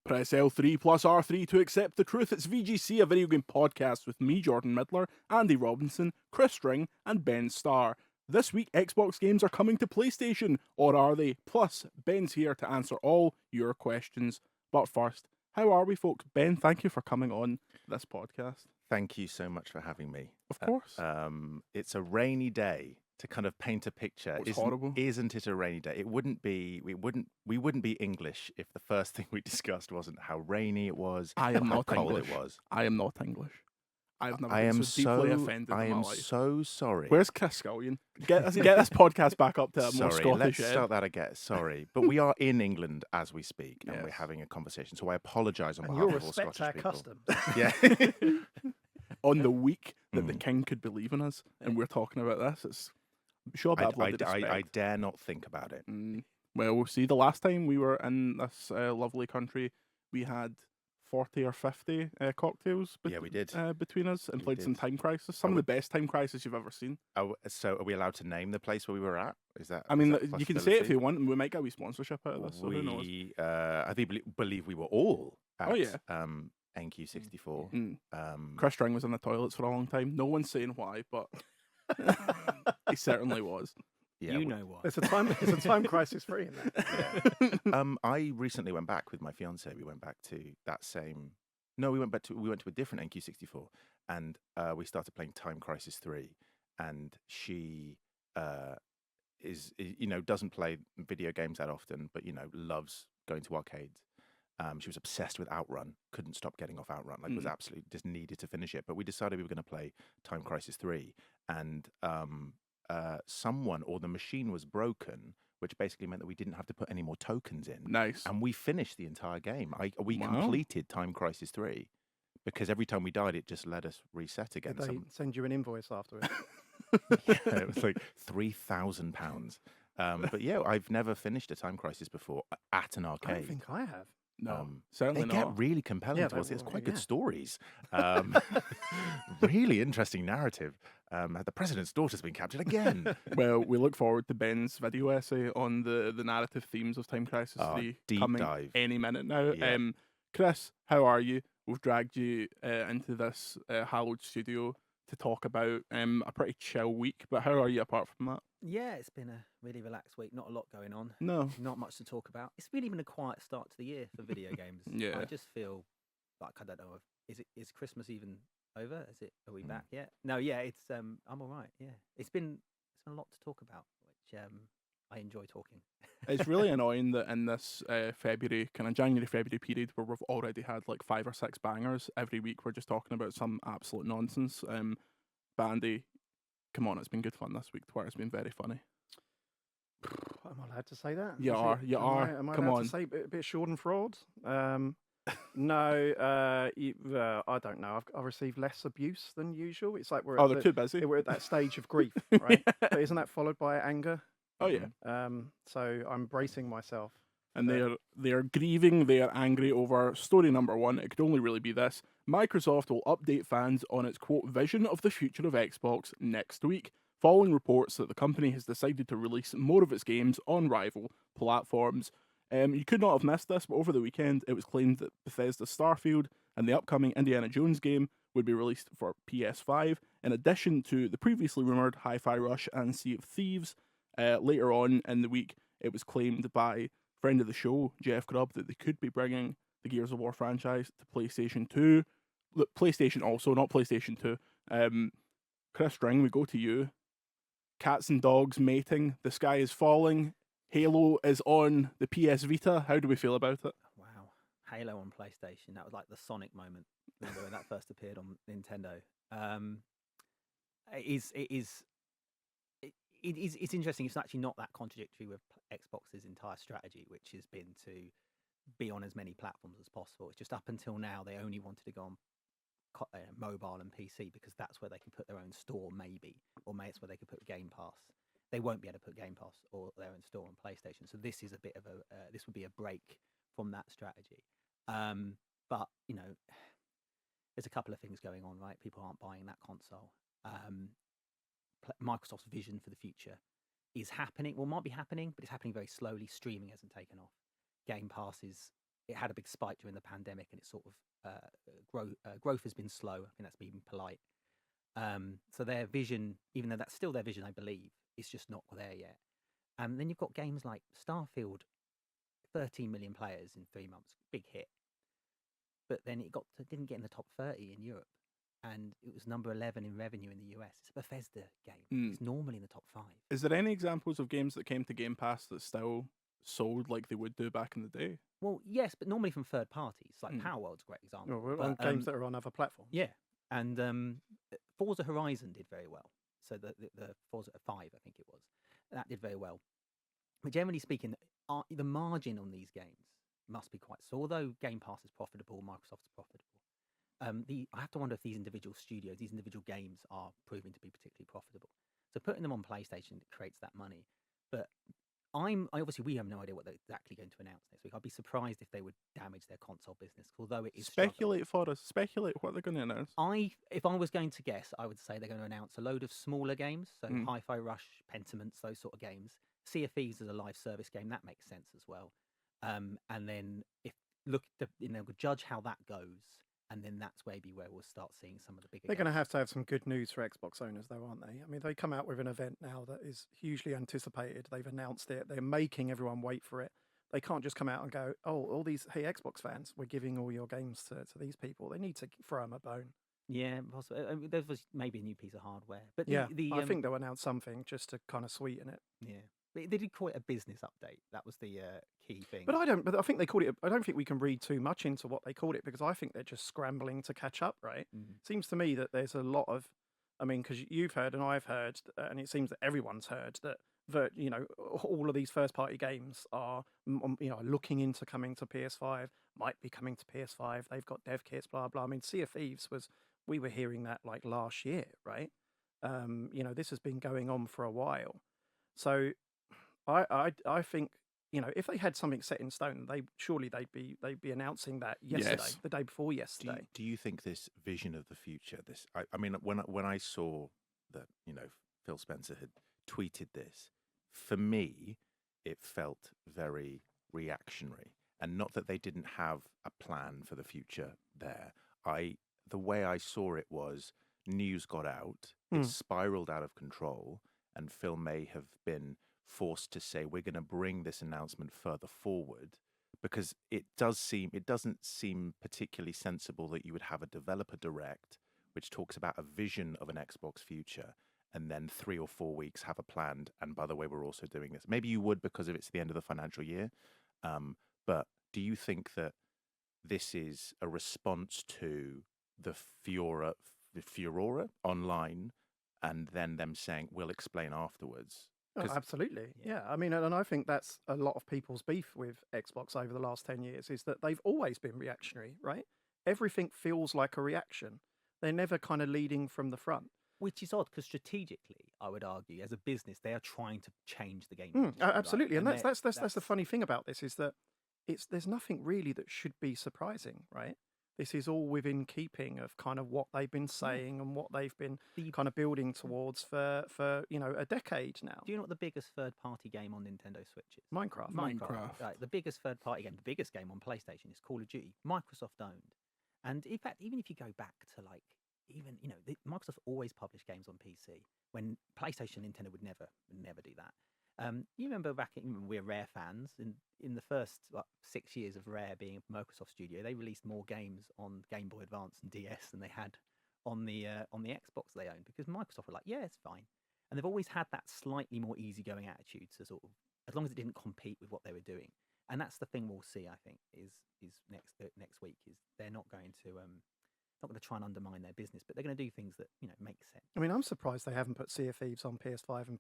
Press L3 plus R3 to accept the truth. It's VGC, a video game podcast with me, Jordan Midler, Andy Robinson, Chris Dring, and Ben Starr. This week, Xbox games are coming to PlayStation, or are they? Plus, Ben's here to answer all your questions. But first, how are we, folks? Ben, thank you for coming on this podcast. Thank you so much for having me. Of course. It's a rainy day. To kind of paint a picture, horrible. Isn't it a rainy day? We wouldn't be English if the first thing we discussed wasn't how rainy it was, I am how not cold English. it was. I am not English. I've never I been am so deeply offended I in my am life. so sorry. Where's Chris Scullion? Get this podcast back up to a more Sorry, Scottish let's start that again. Sorry, but we are in England as we speak, and we're Yes. having a conversation. So I apologise on And behalf you'll of all respect Scottish our people. customs. Yeah. On the week that the king could be leaving us, and we're talking about this, it's show a bit of bloody respect. I dare not think about it. Well, we'll see. The last time we were in this lovely country, we had 40 or 50 cocktails Yeah, we did. between us and We played some did. Time Crisis. Some of the best Time Crisis you've ever seen. So are we allowed to name the place where we were at? Is that? I mean, is that a you can say it if possibility? you want, and we might get a wee sponsorship out of this, so who knows? I think believe we were all at Oh, yeah. NQ64. Chris Dring was in the toilets for a long time. No one's saying why, but he certainly was. Yeah, You know what? It's a time crisis free in that. I recently went back with my fiance. We went back to that same. No, we went to a different NQ64, and we started playing Time Crisis 3. And she doesn't play video games that often, but loves going to arcades. She was obsessed with Outrun, couldn't stop getting off Outrun, was absolutely just needed to finish it. But we decided we were going to play Time Crisis 3, and someone or the machine was broken, which basically meant that we didn't have to put any more tokens in. Nice. And we finished the entire game. We Wow. completed Time Crisis 3 because every time we died, it just let us reset again. Did they send you an invoice afterwards? Yeah, it was like £3,000. But yeah, I've never finished a Time Crisis before at an I arcade. don't think I have. No, certainly They not. get really compelling Yeah, towards it. It's they- quite good yeah. stories. Really interesting narrative. The president's daughter's been captured again. Well, we look forward to Ben's video essay on the narrative themes of Time Crisis 3 deep coming dive. any minute now. Yeah. Chris, how are you? We've dragged you into this hallowed studio to talk about a pretty chill week, but how are you apart from that? Yeah, it's been a really relaxed week. Not a lot going on. No. Not much to talk about. It's really been a quiet start to the year for video games. Yeah. I just feel like I don't know. Is Christmas even over? Are we back yet? No. Yeah. It's I'm all right. Yeah. It's been a lot to talk about, which I enjoy talking. It's really annoying that in this January, February period where we've already had like 5 or 6 bangers every week, we're just talking about some absolute nonsense. Bandy, come on, it's been good fun this week. Twitter's been very funny. Am I allowed to say that? You Is are, it- you am are. I, am I Come allowed on. to say a bit of Schadenfreude? No, I don't know. I've received less abuse than usual. It's like Oh, they're too busy. we're at that stage of grief, right? But isn't that followed by anger? Oh yeah. So I'm bracing myself. And they're grieving, they are angry over story number 1. It could only really be this. Microsoft will update fans on its quote vision of the future of Xbox next week, following reports that the company has decided to release more of its games on rival platforms. You could not have missed this, but over the weekend it was claimed that Bethesda's Starfield and the upcoming Indiana Jones game would be released for PS5, in addition to the previously rumoured Hi-Fi Rush and Sea of Thieves. Later on in the week, it was claimed by friend of the show, Jeff Grubb, that they could be bringing the Gears of War franchise to PlayStation 2. Look, PlayStation also, not PlayStation 2. Chris Dring, we go to you. Cats and dogs mating. The sky is falling. Halo is on the PS Vita. How do we feel about it? Wow. Halo on PlayStation. That was like the Sonic moment. Remember when that first appeared on Nintendo? It's interesting. It's actually not that contradictory with Xbox's entire strategy, which has been to be on as many platforms as possible. It's just up until now they only wanted to go on mobile and PC because that's where they can put their own store, maybe, or maybe it's where they could put Game Pass. They won't be able to put Game Pass or their own store on PlayStation. So this is a bit of this would be a break from that strategy. But there's a couple of things going on, right? People aren't buying that console. Microsoft's vision for the future is happening. Well, might be happening, but it's happening very slowly. Streaming hasn't taken off. Game Pass is it had a big spike during the pandemic, and it's sort of growth has been slow. I think that's being polite. So their vision, even though that's still their vision, I believe, is just not there yet. Then you've got games like Starfield, 13 million players in 3 months, big hit. But then didn't get in the top 30 in Europe, and it was number 11 in revenue in the US. It's a Bethesda game. It's normally in the top 5. Is there any examples of games that came to Game Pass that still sold like they would do back in the day? Well, yes, but normally from third parties. Like Power World's a great example. Well, on games that are on other platforms. Yeah, and Forza Horizon did very well. So the Forza 5, I think it was, that did very well. But generally speaking, the margin on these games must be quite. So although Game Pass is profitable, Microsoft's profitable. I have to wonder if these individual studios, these individual games, are proving to be particularly profitable. So putting them on PlayStation creates that money. But obviously we have no idea what they're exactly going to announce next week. I'd be surprised if they would damage their console business, although it is Speculate for us. Speculate what they're going to announce. If I was going to guess, I would say they're going to announce a load of smaller games, so Hi-Fi Rush, Pentiments, those sort of games. Sea of Thieves is a live service game, that makes sense as well. And then judge how that goes, and then that's maybe where we'll start seeing some of the bigger. They're going to have some good news for Xbox owners, though, aren't they? I mean, they come out with an event now that is hugely anticipated. They've announced it. They're making everyone wait for it. They can't just come out and go, "Oh, all these Xbox fans, we're giving all your games to these people." They need to throw them a bone. Yeah, possibly. There was maybe a new piece of hardware, but I think they'll announce something just to kind of sweeten it. Yeah. They did call it a business update. That was the key thing. But I think they called it. I don't think we can read too much into what they called it, because I think they're just scrambling to catch up. Right? Seems to me that there's a lot of. I mean, because you've heard and I've heard, and it seems that everyone's heard that all of these first-party games are looking into coming to PS5. Might be coming to PS5. They've got dev kits. Blah blah. I mean, Sea of Thieves we were hearing that like last year, right? This has been going on for a while, so. I think if they had something set in stone, they'd be announcing that yesterday, the day before yesterday. Do you think this vision of the future? I mean, when I saw that Phil Spencer had tweeted this, for me, it felt very reactionary, and not that they didn't have a plan for the future there. The way I saw it was news got out, it spiraled out of control, and Phil may have been forced to say we're going to bring this announcement further forward, because it doesn't seem particularly sensible that you would have a developer direct which talks about a vision of an Xbox future and then 3 or 4 weeks have a planned, and by the way, we're also doing this. Maybe you would because it's the end of the financial year, but do you think that this is a response to the furore online, and then them saying we'll explain afterwards? Oh, absolutely. Yeah. I mean, and I think that's a lot of people's beef with Xbox over the last 10 years, is that they've always been reactionary, right? Everything feels like a reaction. They're never kind of leading from the front. Which is odd, because strategically, I would argue, as a business, they are trying to change the game industry, absolutely. right? And that's the funny thing about this, is that there's nothing really that should be surprising, right? This is all within keeping of kind of what they've been saying and what they've been kind of building towards for a decade now. Do you know what the biggest third-party game on Nintendo Switch is? Minecraft. Right, the biggest third-party game, the biggest game on PlayStation is Call of Duty, Microsoft owned. And in fact, even if you go back to Microsoft always published games on PC, when PlayStation, Nintendo would never do that. You remember we're Rare fans, in the first 6 years of Rare being a Microsoft studio, they released more games on Game Boy Advance and DS than they had on the Xbox they owned, because Microsoft were like, yeah, it's fine. And they've always had that slightly more easygoing attitude to sort of, as long as it didn't compete with what they were doing. And that's the thing we'll see, I think, is next week, is they're not going to try and undermine their business, but they're going to do things that make sense. I mean, I'm surprised they haven't put Sea of Thieves on PS5 and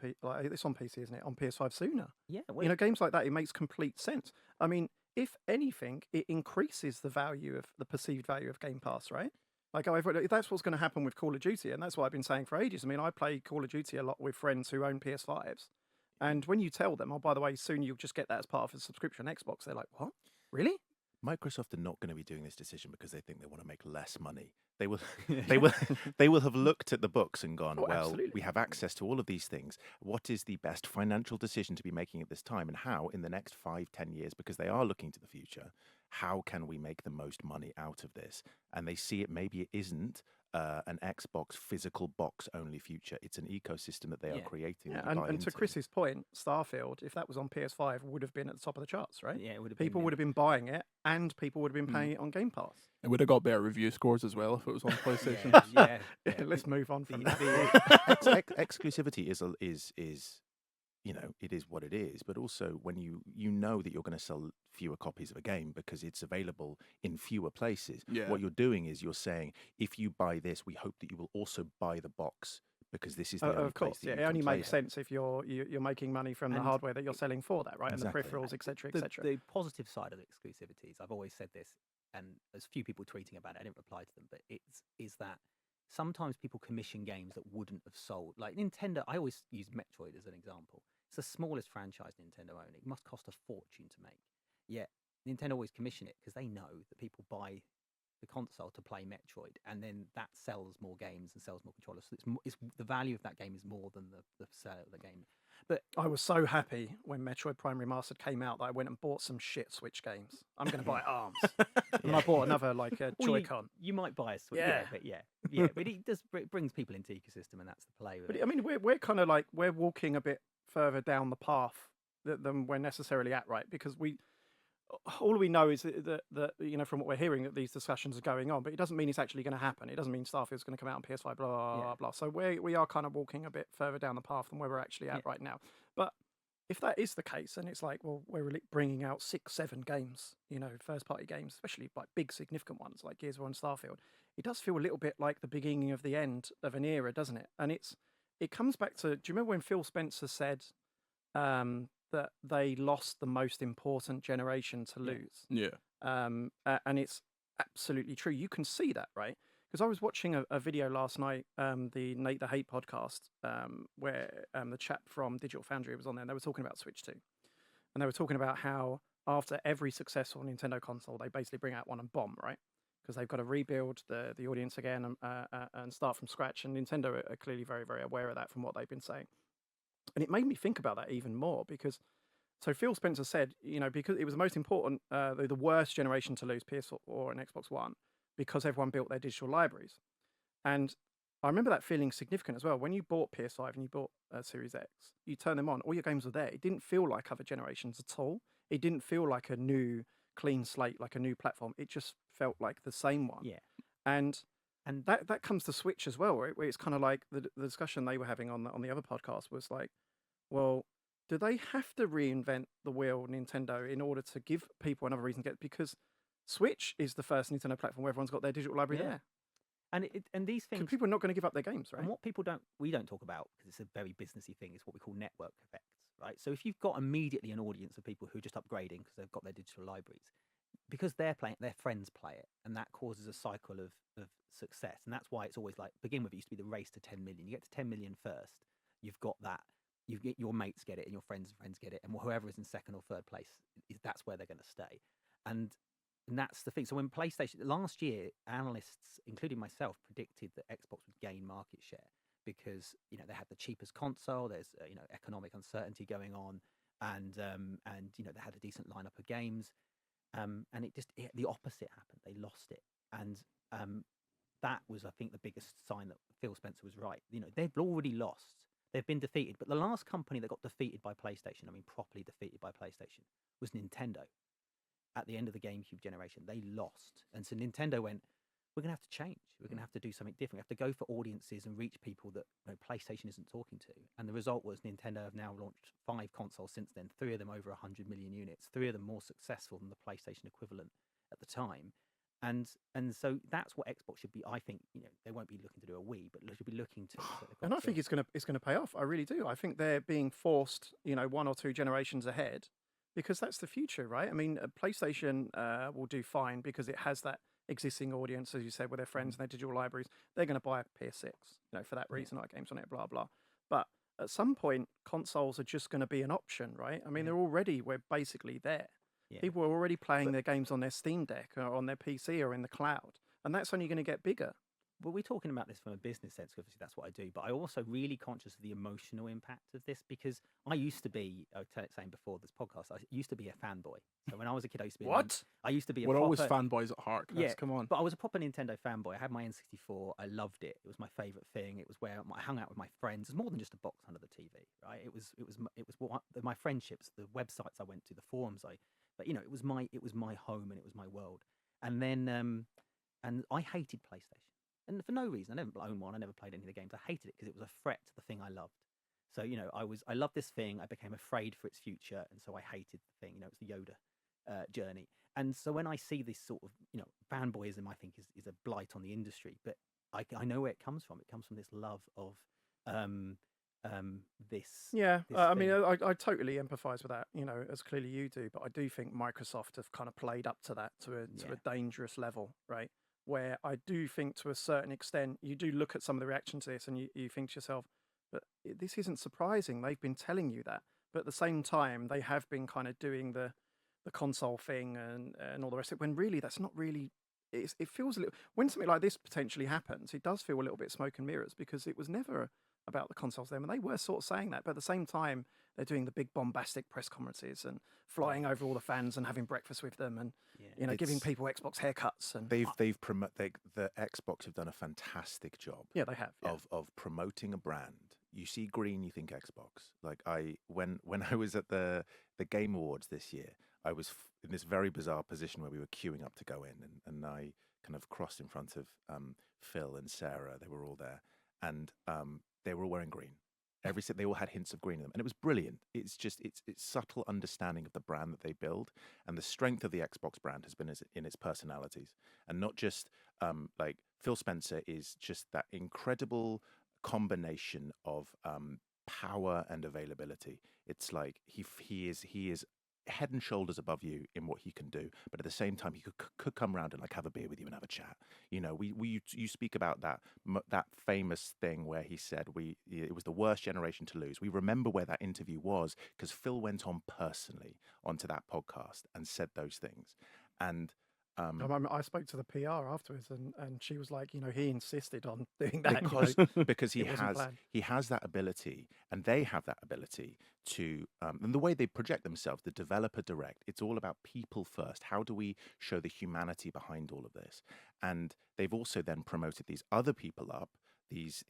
it's on PC, isn't it? On PS5 sooner. Yeah, games like that, it makes complete sense. I mean, if anything, it increases the perceived value of Game Pass, right? Like, that's what's going to happen with Call of Duty, and that's what I've been saying for ages. I mean, I play Call of Duty a lot with friends who own PS5s, and when you tell them, oh, by the way, soon you'll just get that as part of a subscription on Xbox, they're like, what? Really? Microsoft are not going to be doing this decision because they think they want to make less money. They will have looked at the books and gone, well, absolutely. We have access to all of these things. What is the best financial decision to be making at this time, and how in the next 5-10 years, because they are looking to the future, how can we make the most money out of this? And they see it, maybe it isn't an Xbox physical box only future. It's an ecosystem that they are creating. Yeah, that you buy and to into. Chris's point, Starfield, if that was on PS5, would have been at the top of the charts, right? Yeah, it would have People been. would have been buying it, and people would have been paying it on Game Pass. It would have got better review scores as well if it was on PlayStation. Yeah. Let's move on from that. Exclusivity is it is what it is, but also when you know that you're going to sell fewer copies of a game because it's available in fewer places. Yeah. What you're doing is you're saying, if you buy this, we hope that you will also buy the box because this is the only Of course, place that it you only can play makes it. sense if you're making money from the And- hardware that you're selling for that, right? Exactly. And the peripherals, etc., The, etc. the positive side of exclusivities, I've always said this, and there's few people tweeting about it. I didn't reply to them, but is that sometimes people commission games that wouldn't have sold. Like Nintendo, I always use Metroid as an example. It's the smallest franchise Nintendo own. It must cost a fortune to make. Yet Nintendo always commission it because they know that people buy the console to play Metroid, and then that sells more games and sells more controllers. So it's the value of that game is more than the sale of the game. But I was so happy when Metroid Prime Remastered came out that I went and bought some shit Switch games. I'm going to buy ARMS. And I bought another Joy-Con. You might buy a Switch, Yeah. but it brings people into the ecosystem, and that's the play with But it. I mean, we're kind of like, we're walking a bit further down the path than we're necessarily at, right? Because all we know is that from what we're hearing, that these discussions are going on, but it doesn't mean it's actually going to happen. It doesn't mean Starfield's going to come out on PS5, blah, blah, Yeah. blah. So we are kind of walking a bit further down the path than where we're actually at right now. But if that is the case, and it's like, well, we're really bringing out 6-7 games, first-party games, especially like big, significant ones like Gears of War and Starfield, it does feel a little bit like the beginning of the end of an era, doesn't it? And it comes back to, do you remember when Phil Spencer said that they lost the most important generation to lose? Yeah. And it's absolutely true. You can see that, right? Because I was watching a video last night, the Nate the Hate podcast, where the chap from Digital Foundry was on there, and they were talking about Switch 2. And they were talking about how after every successful Nintendo console, they basically bring out one and bomb, right? Because they've got to rebuild the audience again and start from scratch. And Nintendo are clearly very, very aware of that from what they've been saying. And it made me think about that even more because, so Phil Spencer said, because it was the most important, the worst generation to lose, PS4 and Xbox One, because everyone built their digital libraries. And I remember that feeling significant as well. When you bought PS5 and you bought Series X, you turn them on, all your games were there. It didn't feel like other generations at all. It didn't feel like a new clean slate, like a new platform. It just felt like the same one. Yeah. And that comes to Switch as well, right? Where it's kind of like the discussion they were having on the other podcast was like, well, do they have to reinvent the wheel, Nintendo, in order to give people another reason to get? Because Switch is the first Nintendo platform where everyone's got their digital library there. And these things, People are not going to give up their games, right? and what we don't talk about, because it's a very businessy thing, is what we call network effects, right? So if you've got immediately an audience of people who are just upgrading because they've got their digital libraries, because they're playing, their friends play it, and that causes a cycle of success. And that's why it's always like, begin with, it used to be the race to 10 million. You get to 10 million first, you've got that, you get your mates get it, and your friends get it, and whoever is in second or third place, that's where they're going to stay. And that's the thing. So when PlayStation, last year, analysts, including myself, predicted that Xbox would gain market share because they had the cheapest console. There's economic uncertainty going on, and they had a decent lineup of games. And the opposite happened. They lost it, and that was, I think, the biggest sign that Phil Spencer was right. They've already lost. They've been defeated. But the last company that got defeated by PlayStation, properly defeated by PlayStation, was Nintendo. At the end of the GameCube generation, they lost. And so Nintendo went, we're going to have to change. We're going to have to do something different. We have to go for audiences and reach people that PlayStation isn't talking to. And the result was Nintendo have now launched 5 consoles since then, 3 of them over 100 million units, 3 of them more successful than the PlayStation equivalent at the time. And so that's what Xbox should be. I think they won't be looking to do a Wii, but they should be looking to. And I think it's going to pay off. I really do. I think they're being forced, 1 or 2 generations ahead, because that's the future, right? I mean, PlayStation will do fine because it has that existing audience, as you said, with their friends and their digital libraries. They're going to buy a PS6, for that reason, like games on it, blah blah. But at some point, consoles are just going to be an option, right? I mean, we're basically there. Yeah. People are already playing their games on their Steam Deck or on their PC or in the cloud, and that's only going to get bigger. But we're talking about this from a business sense, obviously that's what I do. But I also really conscious of the emotional impact of this because I used to be, I was saying before this podcast, I used to be a fanboy. So when I was a kid, I used to be What? I used to be a We're proper, always fanboys at heart, Chris. yeah, Come on. but I was a proper Nintendo fanboy. I had my N64. I loved it. It was my favorite thing. It was where I hung out with my friends. It was more than just a box under the TV, right? It was my friendships, the websites I went to, the forums but it was my home and it was my world. And then and I hated PlayStation. And for no reason. I never owned one. I never played any of the games. I hated it because it was a threat to the thing I loved. So, I loved this thing. I became afraid for its future. And so I hated the thing. It's the Yoda journey. And so when I see this sort of, fanboyism, I think is a blight on the industry. But I know where it comes from. It comes from this love of this. Yeah, this I mean, thing. I totally empathise with that, as clearly you do. But I do think Microsoft have kind of played up to that to a dangerous level, right? Where I do think, to a certain extent, you do look at some of the reaction to this, and you think to yourself, but this isn't surprising. They've been telling you that, but at the same time, they have been kind of doing the console thing and all the rest of it. When really, that's not really. It feels a little, when something like this potentially happens, it does feel a little bit smoke and mirrors because it was never about the consoles then, and they were sort of saying that, but at the same time they're doing the big bombastic press conferences and flying over all the fans and having breakfast with them and giving people Xbox haircuts. And the Xbox have done a fantastic job. Yeah, they have. Yeah. Of promoting a brand. You see green, you think Xbox. Like when I was at the Game Awards this year, I was in this very bizarre position where we were queuing up to go in, and I kind of crossed in front of Phil and Sarah. They were all there, and they were all wearing green. They all had hints of green in them, and it was brilliant. It's just it's subtle understanding of the brand that they build, and the strength of the Xbox brand has been in its personalities, and not just like Phil Spencer is just that incredible combination of power and availability. It's like he is head and shoulders above you in what he can do, but at the same time he could come around and like have a beer with you and have a chat. You speak about that famous thing where he said it was the worst generation to lose. We remember where that interview was because Phil went on personally onto that podcast and said those things. And I spoke to the PR afterwards, and she was like, he insisted on doing that because he has that ability, and they have that ability to, and the way they project themselves, the developer direct. It's all about people first. How do we show the humanity behind all of this? And they've also then promoted these other people up, these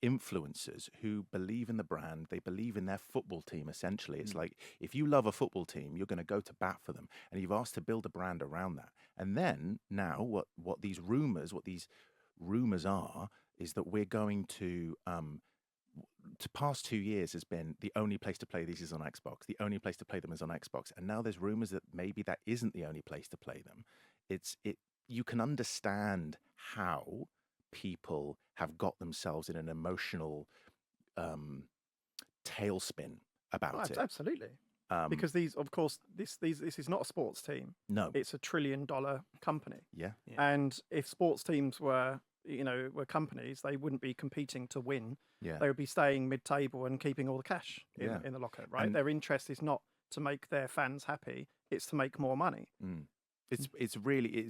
influencers who believe in the brand. They believe in their football team. Essentially, it's like if you love a football team, you're going to go to bat for them, and you've asked to build a brand around that. And then now, what these rumors are is that we're going to past 2 years has been the only place to play these is on Xbox. The only place to play them is on Xbox, and now there's rumors that maybe that isn't the only place to play them. You can understand how people have got themselves in an emotional tailspin about it. Absolutely. Because this is not a sports team. No, it's $1 trillion company. Yeah. And if sports teams were companies, they wouldn't be competing to win. Yeah. They would be staying mid-table and keeping all the cash in the locker, right? And their interest is not to make their fans happy; it's to make more money. It's really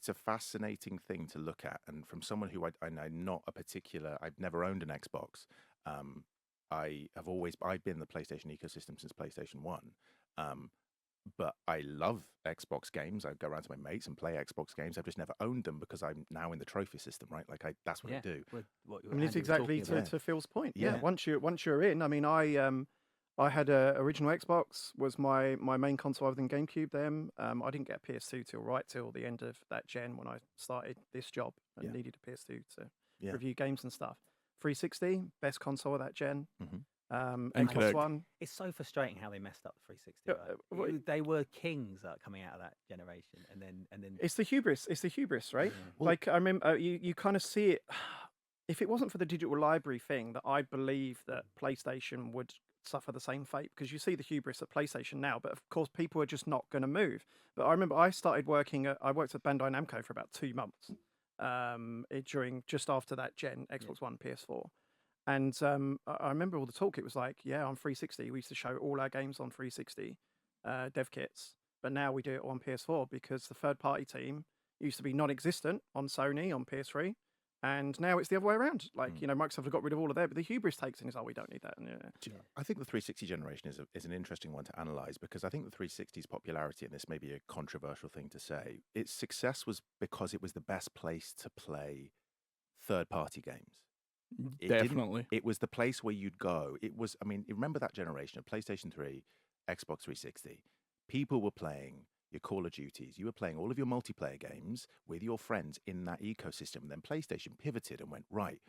a fascinating thing to look at, and from someone who I'm not a particular. I've never owned an Xbox. I've been in the PlayStation ecosystem since PlayStation 1. But I love Xbox games. I go around to my mates and play Xbox games. I've just never owned them because I'm now in the trophy system, right? Like that's what I do. It's exactly to Phil's point. Yeah. Once you're in, I mean, I had a original Xbox was my main console other than GameCube. Then I didn't get a PS2 till the end of that gen when I started this job and needed a PS2 to review games and stuff. 360, best console of that gen. Xbox One. It's so frustrating how they messed up the 360. Right? They were kings coming out of that generation, and then it's the hubris. It's the hubris, right? Well, like I remember, you kind of see it. If it wasn't for the digital library thing, that I believe that PlayStation would suffer the same fate, because you see the hubris at PlayStation now, but of course people are just not going to move. But I remember I worked at Bandai Namco for about 2 months during just after that gen, Xbox One, PS4. And I remember all the talk. It was like, on 360, we used to show all our games on 360 dev kits, but now we do it on PS4 because the third party team used to be non-existent on Sony, on PS3, and now it's the other way around. Like, Microsoft have got rid of all of that, but the hubris takes in is, we don't need that. And, I think the 360 generation is an interesting one to analyze, because I think the 360's popularity, and this may be a controversial thing to say, its success was because it was the best place to play third-party games. Definitely. It was the place where you'd go. It was, remember that generation of PlayStation 3, Xbox 360. People were playing your Call of Duties. You were playing all of your multiplayer games with your friends in that ecosystem. And then PlayStation pivoted and went, right,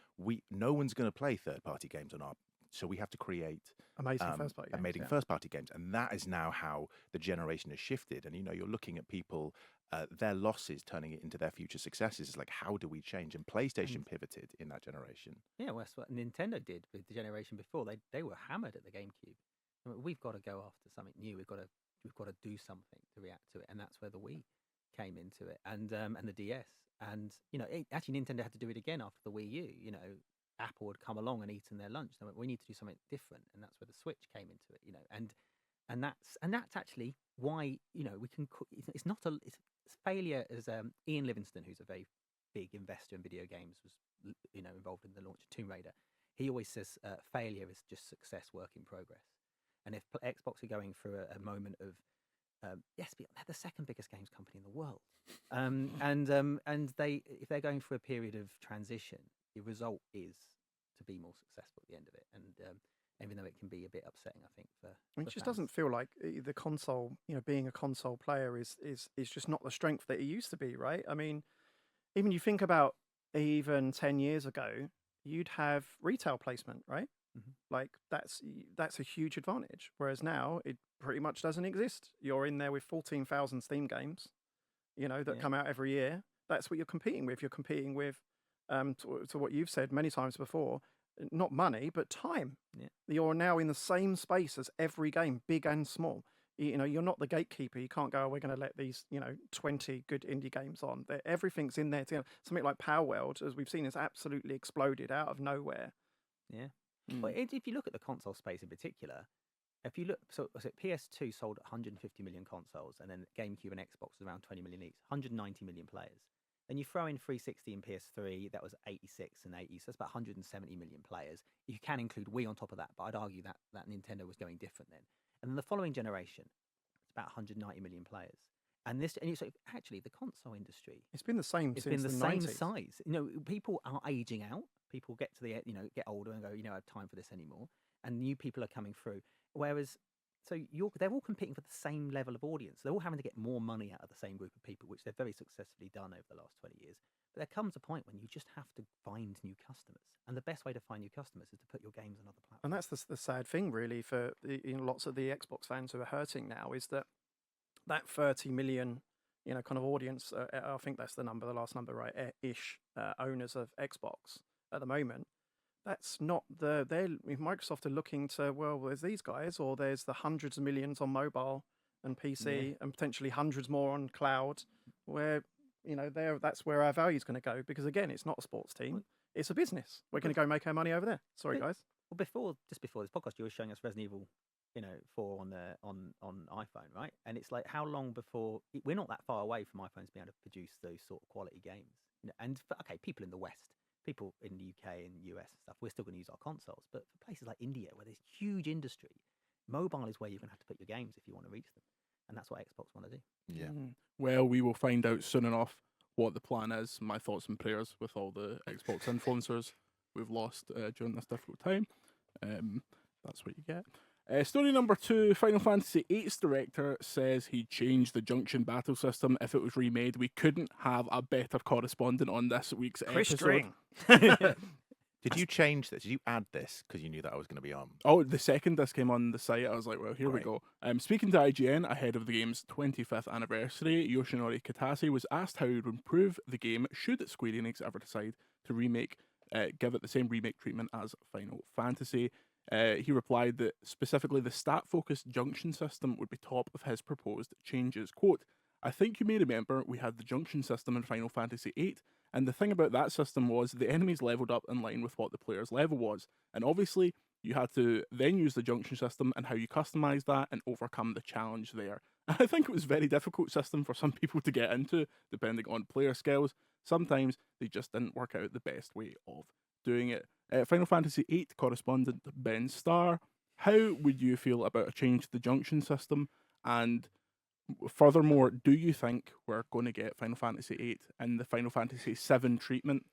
no one's going to play third-party games on our... So we have to create amazing first-party games. And that is now how the generation has shifted. And, you're looking at people... their losses turning it into their future successes. It's like, how do we change? And PlayStation pivoted in that generation. Yeah, well, that's what Nintendo did with the generation before. They were hammered at the GameCube. We've got to go after something new. We've got to do something to react to it, and that's where the Wii came into it, and the DS. And actually, Nintendo had to do it again after the Wii U. Apple had come along and eaten their lunch. They went, we need to do something different, and that's where the Switch came into it. And that's actually why we can. It's not a failure. As Ian Livingston, who's a very big investor in video games, was involved in the launch of Tomb Raider. He always says failure is just success, work in progress. And if Xbox are going through a moment of yes, they're the second biggest games company in the world, and if they're going through a period of transition, the result is to be more successful at the end of it. And even though it can be a bit upsetting, I think for it just doesn't feel like the console, being a console player is just not the strength that it used to be, right? I mean, even you think about even 10 years ago, you'd have retail placement, right? Mm-hmm. Like that's a huge advantage. Whereas now it pretty much doesn't exist. You're in there with 14,000 Steam games, that come out every year. That's what you're competing with. You're competing with, to what you've said many times before, not money, but time. Yeah. You're now in the same space as every game, big and small. You're not the gatekeeper. You can't go, we're going to let these, 20 good indie games on. Everything's in there. Something like Power World, as we've seen, has absolutely exploded out of nowhere. Yeah. Well, if you look at the console space in particular, if you look, so PS2 sold 150 million consoles, and then GameCube and Xbox was around 20 million each, 190 million players. Then you throw in 360 and PS3, that was 86 and 80, so that's about 170 million players. You can include Wii on top of that, but I'd argue that Nintendo was going different then. And then the following generation, it's about 190 million players. And actually, the console industry, it's been the same. It's since been the the same 90s. Size. People are aging out. People get to get older and go, I have time for this anymore. And new people are coming through. Whereas, they're all competing for the same level of audience. They're all having to get more money out of the same group of people, which they've very successfully done over the last 20 years. But there comes a point when you just have to find new customers. And the best way to find new customers is to put your games on other platforms. And that's the sad thing, really, for lots of the Xbox fans who are hurting now, is that 30 million, kind of audience, I think that's the last number, right, ish, owners of Xbox at the moment. That's not if Microsoft are looking to, there's these guys, or there's the hundreds of millions on mobile and PC, and potentially hundreds more on cloud, where, that's where our value is going to go. Because again, it's not a sports team, it's a business. We're going to go make our money over there. Sorry, guys. Well, before this podcast, you were showing us Resident Evil, 4 on iPhone, right? And it's like, how long before we're not that far away from iPhones being able to produce those sort of quality games? And people in the West, people in the UK and US and stuff, we're still going to use our consoles. But for places like India, where there's huge industry, mobile is where you're going to have to put your games if you want to reach them. And that's what Xbox want to do. Yeah. Well, we will find out soon enough what the plan is. My thoughts and prayers with all the Xbox influencers we've lost during this difficult time. That's what you get. Story number 2, Final Fantasy VIII's director says he changed the junction battle system if it was remade. We couldn't have a better correspondent on this week's Chris episode. Dring. Did you change this? Did you add this because you knew that I was going to be on? Oh, the second this came on the site, I was like, well, here we Right. go. Speaking to IGN ahead of the game's 25th anniversary, Yoshinori Kitase was asked how he would improve the game should Square Enix ever decide to give it the same remake treatment as Final Fantasy. He replied that specifically the stat-focused junction system would be top of his proposed changes. Quote, I think you may remember we had the junction system in Final Fantasy VIII, and the thing about that system was the enemies leveled up in line with what the player's level was, and obviously you had to then use the junction system and how you customize that and overcome the challenge there. I think it was a very difficult system for some people to get into, depending on player skills. Sometimes they just didn't work out the best way of doing it. Final Fantasy VIII correspondent Ben Starr, how would you feel about a change to the junction system? And furthermore, do you think we're going to get Final Fantasy VIII in the Final Fantasy VII treatment?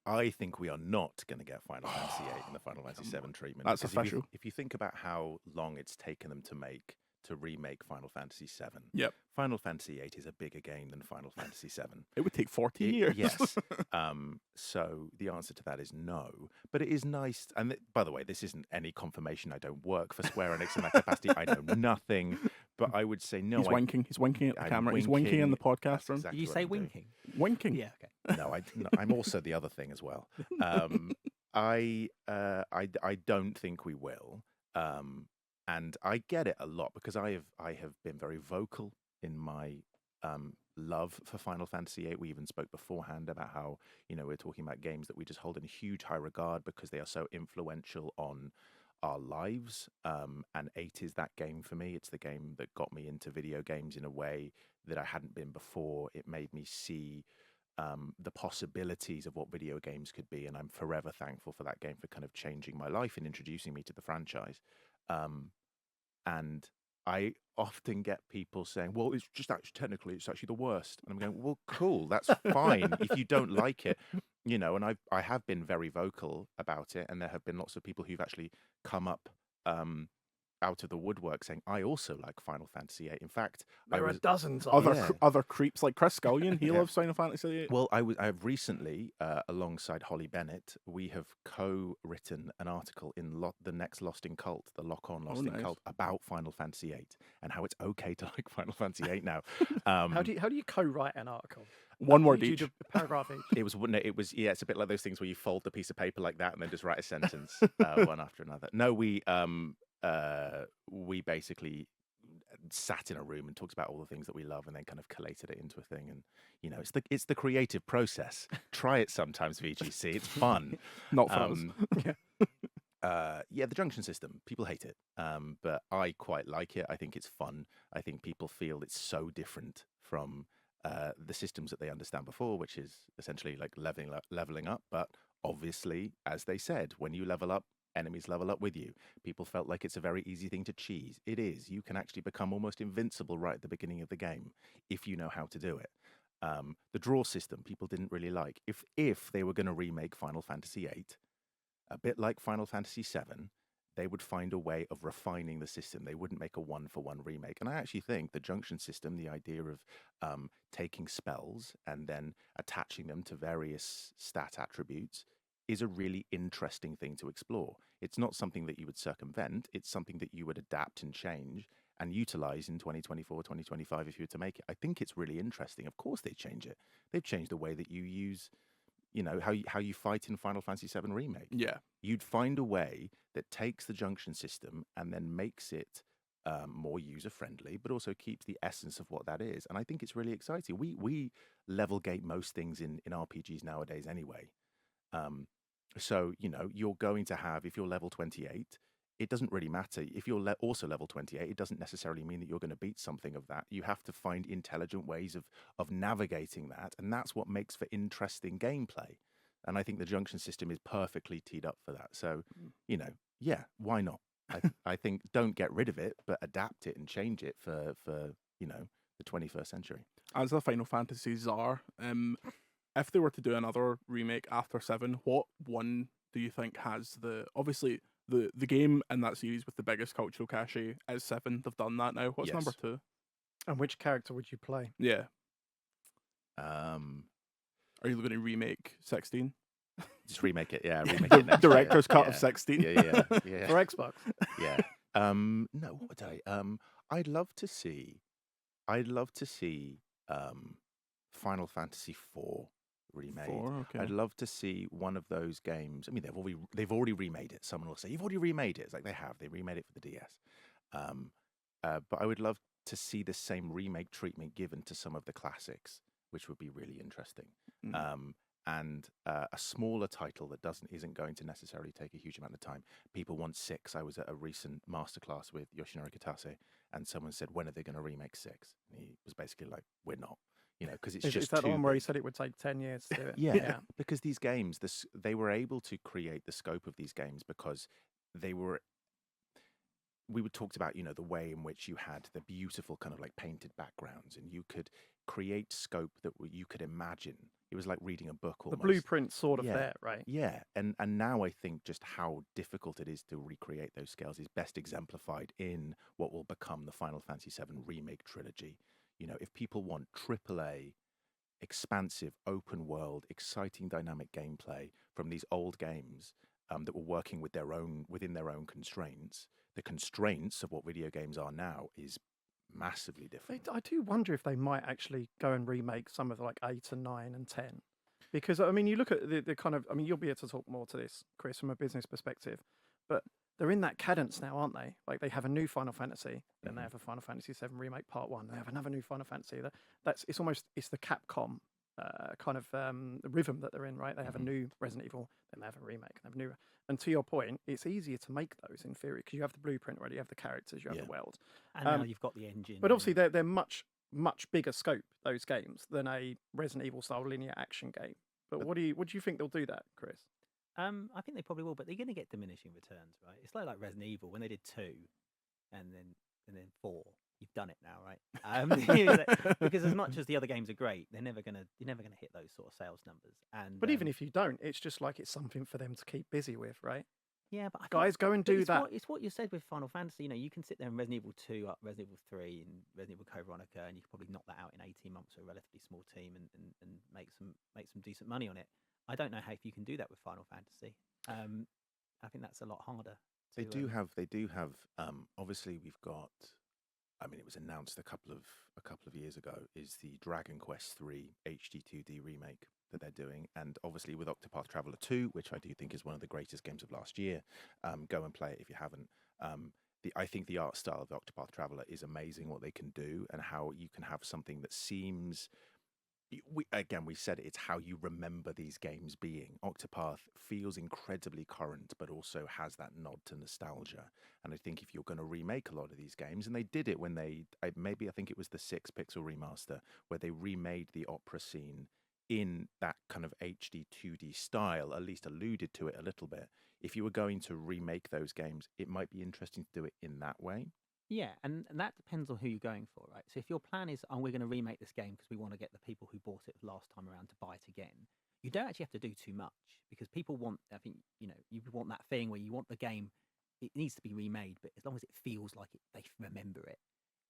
I think we are not going to get Final Fantasy VIII in the Final Fantasy VII treatment. That's because official. If you think about how long it's taken them to remake Final Fantasy VII, Yep. Final Fantasy VIII is a bigger game than Final Fantasy VII. It would take 40 years. Yes. So the answer to that is no. But it is nice. And by the way, this isn't any confirmation I don't work for Square Enix in that capacity. I know nothing. But I would say no. He's winking. He's winking at the I'm camera. He's winking in the winking. podcast room. Exactly Did you what say I'm doing. winking? Winking. Yeah, okay. No, I'm also the other thing as well. I don't think we will, and I get it a lot because I have been very vocal in my love for Final Fantasy VIII. We even spoke beforehand about how we're talking about games that we just hold in huge high regard because they are so influential on our lives. And 8 is that game for me. It's the game that got me into video games in a way that I hadn't been before. It made me see the possibilities of what video games could be, and I'm forever thankful for that game for kind of changing my life and introducing me to the franchise. And I often get people saying, well, it's just actually technically it's actually the worst. And I'm going, well, cool, that's fine if you don't like it. And I have been very vocal about it, and there have been lots of people who've actually come up out of the woodwork saying, I also like Final Fantasy VIII. In fact, There are dozens of Other creeps like Chris Scullion, he Yeah. loves Final Fantasy VIII. Well, I've recently, alongside Holly Bennett, we have co-written an article in the next Lost in Cult, the Lock On Lost in nice. Cult, about Final Fantasy VIII and how it's okay to like Final Fantasy VIII now. How do you co-write an article? One word You do each. a paragraph each. It's a bit like those things where you fold the piece of paper like that and then just write a sentence one after another. No, we basically sat in a room and talked about all the things that we love and then kind of collated it into a thing. And it's the creative process. Try it sometimes, VGC. It's fun. Not for us. The junction system, people hate it, but I quite like it. I think it's fun. I think people feel it's so different from the systems that they understand before, which is essentially like leveling up. But obviously, as they said, when you level up, enemies level up with you. People felt like it's a very easy thing to cheese. It is. You can actually become almost invincible right at the beginning of the game if you know how to do it. The draw system, people didn't really like. If they were going to remake Final Fantasy VIII, a bit like Final Fantasy VII, they would find a way of refining the system. They wouldn't make a one-for-one remake. And I actually think the junction system, the idea of taking spells and then attaching them to various stat attributes, is a really interesting thing to explore. It's not something that you would circumvent. It's something that you would adapt and change and utilize in 2024, 2025 if you were to make it. I think it's really interesting. Of course they change it. They've changed the way that you use, how you fight in Final Fantasy VII Remake. Yeah. You'd find a way that takes the junction system and then makes it more user-friendly, but also keeps the essence of what that is. And I think it's really exciting. We level gate most things in RPGs nowadays anyway. So, you're going to have, if you're level 28, it doesn't really matter. If you're also level 28, it doesn't necessarily mean that you're going to beat something of that. You have to find intelligent ways of navigating that. And that's what makes for interesting gameplay. And I think the junction system is perfectly teed up for that. So, why not? I think don't get rid of it, but adapt it and change it for the 21st century. As a Final Fantasy czar, if they were to do another remake after 7, what one do you think has obviously the game in that series with the biggest cultural cachet is 7. They've done that now. What's Yes. number 2? And which character would you play? Yeah. Are you going to remake 16? Just remake it, yeah. Remake it next year. Director's cut of Yeah. 16. Yeah. For Xbox? Yeah. No, what would I? I'd love to see Final Fantasy IV remade. 4, okay. I'd love to see one of those games. I mean, they've already remade it. Someone will say, "You've already remade it." It's like they have. They remade it for the DS. But I would love to see the same remake treatment given to some of the classics, which would be really interesting. And a smaller title that isn't going to necessarily take a huge amount of time. People want 6. I was at a recent masterclass with Yoshinori Kitase, and someone said, when are they going to remake 6? And he was basically like, we're not, because it's Is just that the too one where he big. said it would take 10 years to do it? Yeah, because these games, they were able to create the scope of these games because they were. We talked about, the way in which you had the beautiful kind of like painted backgrounds, and you could create scope that you could imagine. It was like reading a book almost. The blueprint sort of Yeah. there, right? Yeah, and now I think just how difficult it is to recreate those scales is best exemplified in what will become the Final Fantasy VII Remake trilogy. If people want AAA, expansive, open world, exciting, dynamic gameplay from these old games that were working within their own constraints, the constraints of what video games are now is massively different. I do wonder if they might actually go and remake some of like 8 and 9 and 10. Because, I mean, you look at the kind of, I mean, you'll be able to talk more to this, Chris, from a business perspective, but they're in that cadence now, aren't they? Like they have a new Final Fantasy, then they have a Final Fantasy VII Remake Part 1, they have another new Final Fantasy. It's the Capcom kind of rhythm that they're in, right? They have a new Resident Evil, then they have a remake, and they have a new. And to your point, it's easier to make those in theory because you have the blueprint already, you have the characters, you have the world, and now you've got the engine. but obviously they're much bigger scope, those games, than a Resident Evil style linear action game. But what do you think they'll do that, Chris? I think they probably will, but they're going to get diminishing returns, right? It's like Resident Evil when they did 2, and then 4. You've done it now, right? Because as much as the other games are great, you're never gonna hit those sort of sales numbers. But even if you don't, it's just like it's something for them to keep busy with, right? Yeah, but guys, go and do that. It's what you said with Final Fantasy. You can sit there in Resident Evil 2, Resident Evil 3, and Resident Evil Code Veronica, and you could probably knock that out in 18 months with a relatively small team and make some decent money on it. I don't know how if you can do that with Final Fantasy. I think that's a lot harder. They do have. Obviously, we've got. I mean, it was announced a couple of years ago. Is the Dragon Quest III HD 2D remake that they're doing, and obviously with Octopath Traveler 2, which I do think is one of the greatest games of last year. Go and play it if you haven't. I think the art style of the Octopath Traveler is amazing. What they can do and how you can have something that seems. We said it's how you remember these games being. Octopath feels incredibly current, but also has that nod to nostalgia. And I think if you're going to remake a lot of these games, and they did it when I think it was the 6-pixel remaster, where they remade the opera scene in that kind of HD 2D style, at least alluded to it a little bit. If you were going to remake those games, it might be interesting to do it in that way. Yeah, and that depends on who you're going for, right? So if your plan is, we're going to remake this game because we want to get the people who bought it last time around to buy it again, you don't actually have to do too much because people want, I think, you want that thing where you want the game, it needs to be remade, but as long as it feels like they remember it,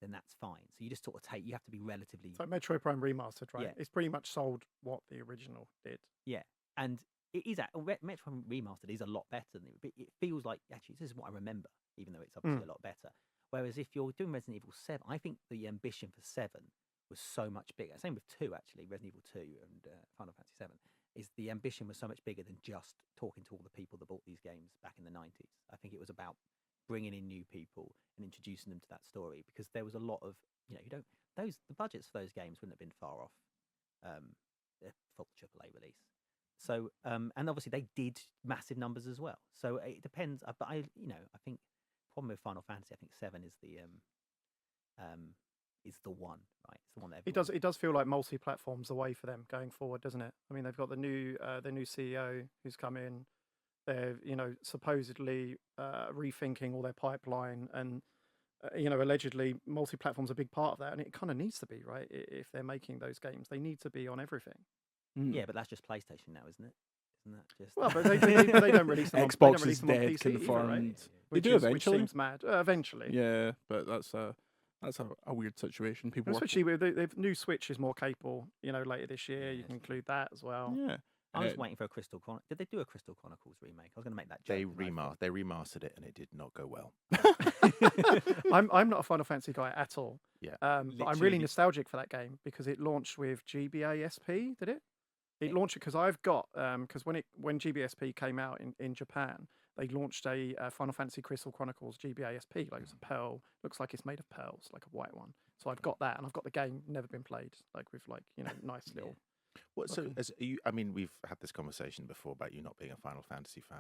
then that's fine. So you just sort of you have to be relatively... It's like Metroid Prime Remastered, right? Yeah. It's pretty much sold what the original did. Yeah, and it is, Metroid Remastered is a lot better than it, but it feels like, actually, this is what I remember, even though it's obviously a lot better. Whereas if you're doing Resident Evil 7, I think the ambition for 7 was so much bigger. Same with 2, actually, Resident Evil 2 and Final Fantasy 7, is the ambition was so much bigger than just talking to all the people that bought these games back in the 90s. I think it was about bringing in new people and introducing them to that story because there was a lot of, the budgets for those games wouldn't have been far off for the AAA release. So, and obviously they did massive numbers as well. So it depends. But I think problem with Final Fantasy, I think 7 is the one, right? It's the one that It does feel like multi-platform's the way for them going forward, doesn't it? I mean, they've got the new CEO who's come in. They're supposedly rethinking all their pipeline, and allegedly multi-platform's a big part of that, and it kind of needs to be, right? If they're making those games, they need to be on everything. Yeah, but that's just PlayStation now, isn't it? Isn't that just? Well, but they don't release them. Xbox is on dead, PC either, confirmed. right? They do eventually. Which seems mad. Eventually. Yeah, but that's a weird situation. People especially with the new Switch is more capable. Later this year, you can include that as well. Yeah. I was waiting for a Crystal Chronicles. Did they do a Crystal Chronicles remake? I was going to make that joke. They remastered it and it did not go well. I'm not a Final Fantasy guy at all. Yeah. But I'm really nostalgic for that game because it launched with GBASP. Did it? It launched because I've got because when GBASP came out in Japan, they launched a Final Fantasy Crystal Chronicles GBASP. Like it's a pearl, looks like it's made of pearls, like a white one. So I've got that, and I've got the game, never been played, like with nice little. What? So, we've had this conversation before about you not being a Final Fantasy fan.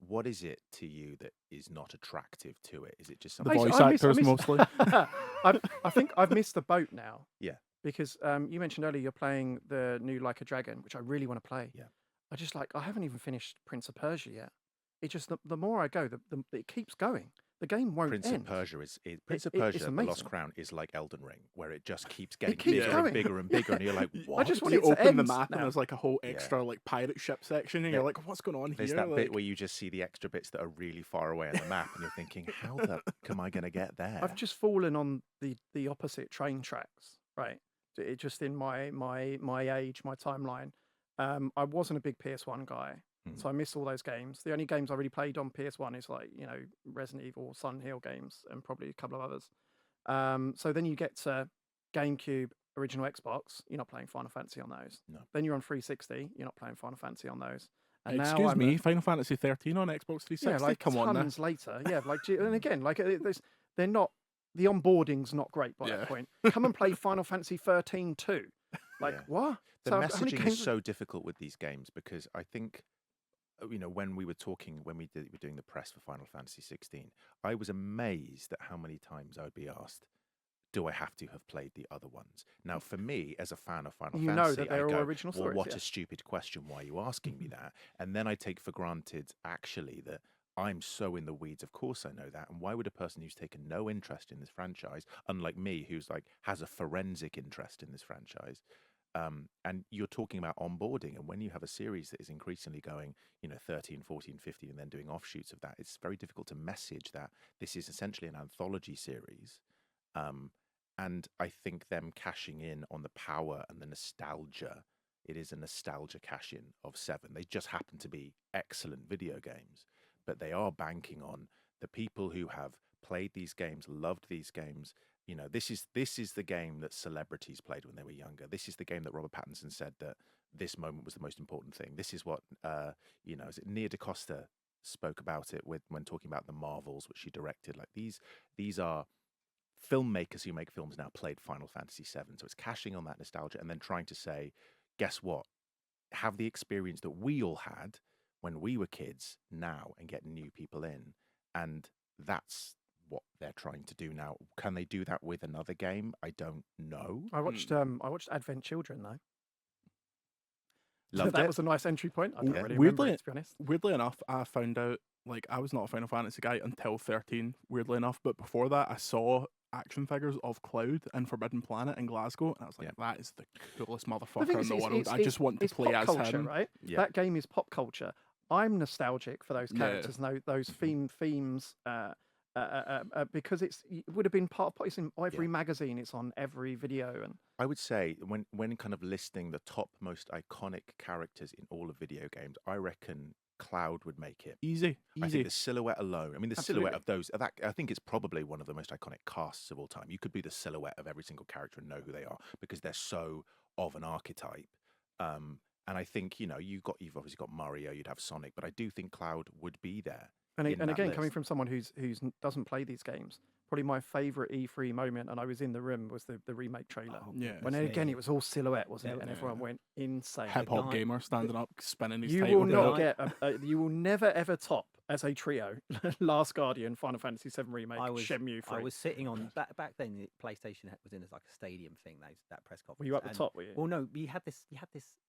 what is it to you that is not attractive to it? Is it just The something? voice actors mostly. I think I've missed the boat now. Yeah. Because you mentioned earlier you're playing the new Like a Dragon, which I really want to play. Yeah. I haven't even finished Prince of Persia yet. It just the more I go, it keeps going. The game won't Prince end. of Persia is Prince of it's Persia, The Lost amazing. Crown is like Elden Ring, where it just keeps getting keeps bigger going. and bigger and bigger, and you're like, what? just want You it to open the end map and now. there's like a whole Yeah. extra like pirate ship section, and There- you're like, what's going on There's here? that Like, bit where you just see the extra bits that are really far away on the map, and you're thinking, how the am I going to get there? I've just fallen on the opposite train tracks, right? It just in my age, my timeline. I wasn't a big PS1 guy, so I miss all those games. The only games I really played on PS1 is like Resident Evil, Silent Hill games, and probably a couple of others. So then you get to GameCube, original Xbox. You're not playing Final Fantasy on those. No. Then you're on 360. You're not playing Final Fantasy on those. And now excuse I'm me, Final Fantasy 13 on Xbox 360. yeah, like Come on now. tons later. Yeah, like and again, like they're not. The onboarding's not great by Yeah. that point. Come and play Final Fantasy 13 too. Like Yeah. what? The So how many messaging games- is so difficult with these games because I think, when we were talking, when we were doing the press for Final Fantasy 16, I was amazed at how many times I would be asked, do I have to have played the other ones? Now, for me, as a fan of Final You know Fantasy, that they're I all go, original well, stories, what yeah. a stupid question. Why are you asking me that? And then I take for granted, actually, that I'm so in the weeds. Of course I know that. And why would a person who's taken no interest in this franchise, unlike me, who's like has a forensic interest in this franchise, and you're talking about onboarding, and when you have a series that is increasingly going, 13, 14, 15, and then doing offshoots of that, it's very difficult to message that this is essentially an anthology series. And I think them cashing in on the power and the nostalgia, it is a nostalgia cash in of 7. They just happen to be excellent video games, but they are banking on the people who have played these games, loved these games. This is the game that celebrities played when they were younger. This is the game that Robert Pattinson said that this moment was the most important thing. This is what is it Nia DaCosta spoke about it when talking about the Marvels, which she directed. Like these are filmmakers who make films now played Final Fantasy VII. So it's cashing on that nostalgia and then trying to say, guess what? Have the experience that we all had when we were kids now and get new people in. And that's what they're trying to do now. Can they do that with another game? I don't know. I watched Advent Children though. Loved that it. was a nice entry point. I don't Yeah. really remember Weirdly- it, to be honest. Weirdly enough, I found out like I was not a Final Fantasy guy until 13. Weirdly enough, but before that, I saw action figures of Cloud in Forbidden Planet in Glasgow, and I was like, that is the coolest The motherfucker thing in is, the it's- world. it's- I just want to it's play pop as culture, him. right? Yeah. That game is pop culture. I'm nostalgic for those Yeah. characters, and those themes, because it would have been it's in every magazine, it's on every video, and I would say when kind of listing the top most iconic characters in all of video games, I reckon Cloud would make it. Easy. I think the silhouette alone. I mean, the silhouette Absolutely. of those. I think it's probably one of the most iconic casts of all time. You could be the silhouette of every single character and know who they are because they're so of an archetype. And I think you've obviously got Mario, you'd have Sonic, but I do think Cloud would be there. And, in and that again, coming list. from someone who's doesn't play these games, probably my favourite E3 moment, and I was in the room, was the remake trailer. Yeah. When Yeah, again yeah. it was all silhouette, wasn't it? Yeah, And yeah. everyone went insane. Hip hop guy- gamer standing up, spinning his You title. will not guy- get. You will never ever top as a trio. Last Guardian, Final Fantasy VII remake, Shenmue 3. I was sitting on back then. The PlayStation was in as like a stadium thing. That press conference. Were you at the and- top? Were you? Well, no. You had this.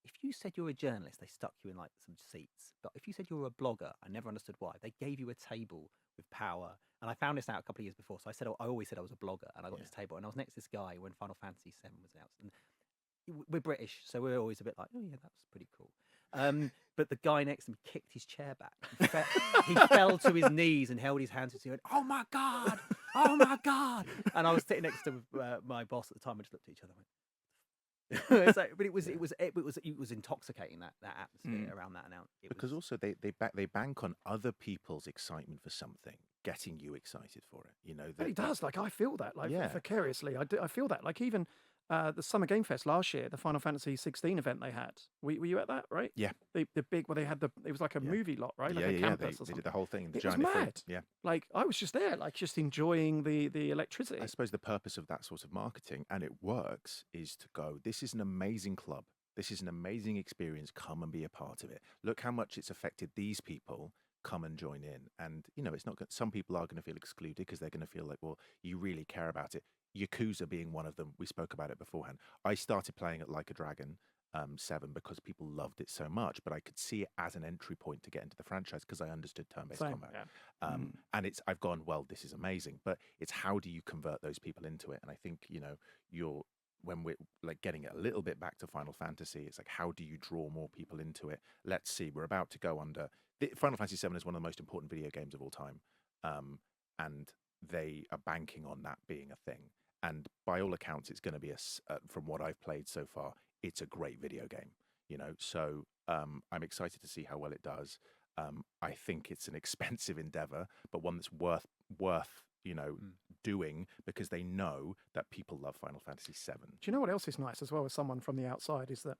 If you said you were a journalist, they stuck you in like some seats. But if you said you were a blogger, I never understood why. They gave you a table with power. And I found this out a couple of years before. So I always said I was a blogger, and I got this table, and I was next to this guy when Final Fantasy VII was announced. And we're British, so we're always a bit like, oh yeah, that's pretty cool. But the guy next to me kicked his chair back. He fell to his knees and held his hands and went, "Oh my god! Oh my god!" And I was sitting next to my boss at the time. We just looked at each other. And went, but it was intoxicating that atmosphere around that announcement. Because also they bank on other people's excitement for something, getting you excited for it. But he does. Like I feel that. Like Yeah. vicariously, I feel that. Like even the Summer Game Fest last year, the Final Fantasy 16 event they had. Were you at that? Right? Yeah. The big they had it was like a movie lot, right? Like a They, campus or something. did the whole thing. The It was giant thing. mad. Yeah. Like I was just there, like just enjoying the electricity. I suppose the purpose of that sort of marketing, and it works, is to go, this is an amazing club. This is an amazing experience. Come and be a part of it. Look how much it's affected these people. come and join in. And it's not. Some people are going to feel excluded because they're going to feel like, well, you really care about it. Yakuza being one of them. We spoke about it beforehand. I started playing it Like a Dragon 7 because people loved it so much, but I could see it as an entry point to get into the franchise because I understood turn-based Same, combat. yeah. And I've gone, well, this is amazing, but it's how do you convert those people into it? And I think when we're like getting it a little bit back to Final Fantasy, it's like, how do you draw more people into it? Let's see. We're about to go under. Final Fantasy 7 is one of the most important video games of all time, and they are banking on that being a thing. And by all accounts, it's going to be from what I've played so far, it's a great video game. So I'm excited to see how well it does. I think it's an expensive endeavor, but one that's worth doing because they know that people love Final Fantasy 7. Do you know what else is nice as well as someone from the outside is that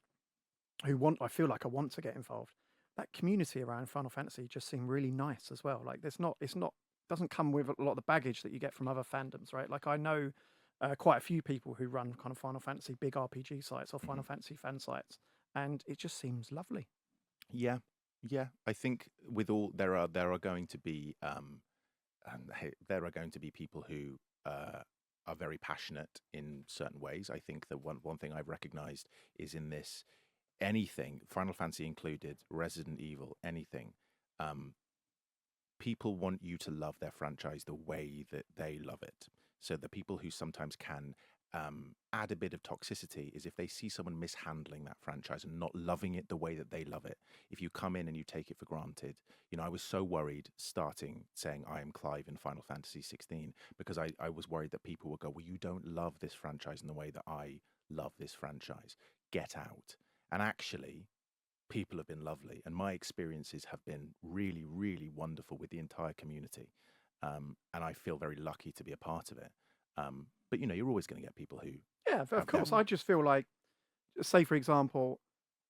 I feel like I want to get involved. That community around Final Fantasy just seem really nice as well. Like doesn't come with a lot of the baggage that you get from other fandoms, right? Like I know quite a few people who run kind of Final Fantasy big RPG sites or Final Fantasy fan sites, and it just seems lovely. Yeah. I think with all there are going to be people who are very passionate in certain ways. I think that one thing I've recognized is in this anything, Final Fantasy included, Resident Evil, anything. People want you to love their franchise the way that they love it. So the people who sometimes can add a bit of toxicity is if they see someone mishandling that franchise and not loving it the way that they love it. If you come in and you take it for granted, I was so worried starting saying I am Clive in Final Fantasy 16 because I was worried that people would go, well, you don't love this franchise in the way that I love this franchise. Get out. And actually, people have been lovely, and my experiences have been really, really wonderful with the entire community. And I feel very lucky to be a part of it. But you're always going to get people who. Yeah, of course. I just feel like, say for example,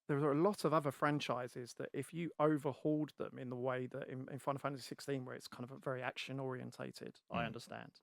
there are a lot of other franchises that if you overhauled them in the way that in Final Fantasy 16, where it's kind of a very action orientated, I understand,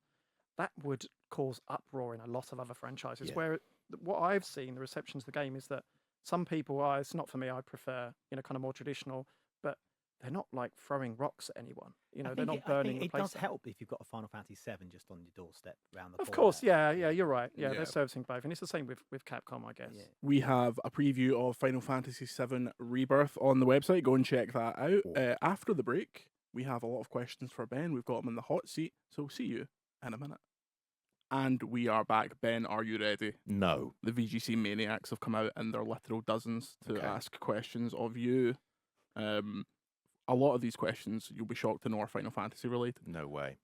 that would cause uproar in a lot of other franchises. Yeah. Where what I've seen, the reception to the game is that some people are, it's not for me, I prefer, kind of more traditional, but they're not like throwing rocks at anyone. They're not burning the it place does down. help if you've got a Final Fantasy 7 just on your doorstep around the Of corner. course, yeah, you're right. Yeah, Yeah. they're servicing both. And it's the same with Capcom, I guess. Yeah. We have a preview of Final Fantasy VII Rebirth on the website. Go and check that out. After the break, we have a lot of questions for Ben. We've got him in the hot seat, so see you in a minute. And we are back. Ben, are you ready? No. The VGC maniacs have come out in their literal dozens to ask questions of you. A lot of these questions, you'll be shocked to know, are Final Fantasy related. No way.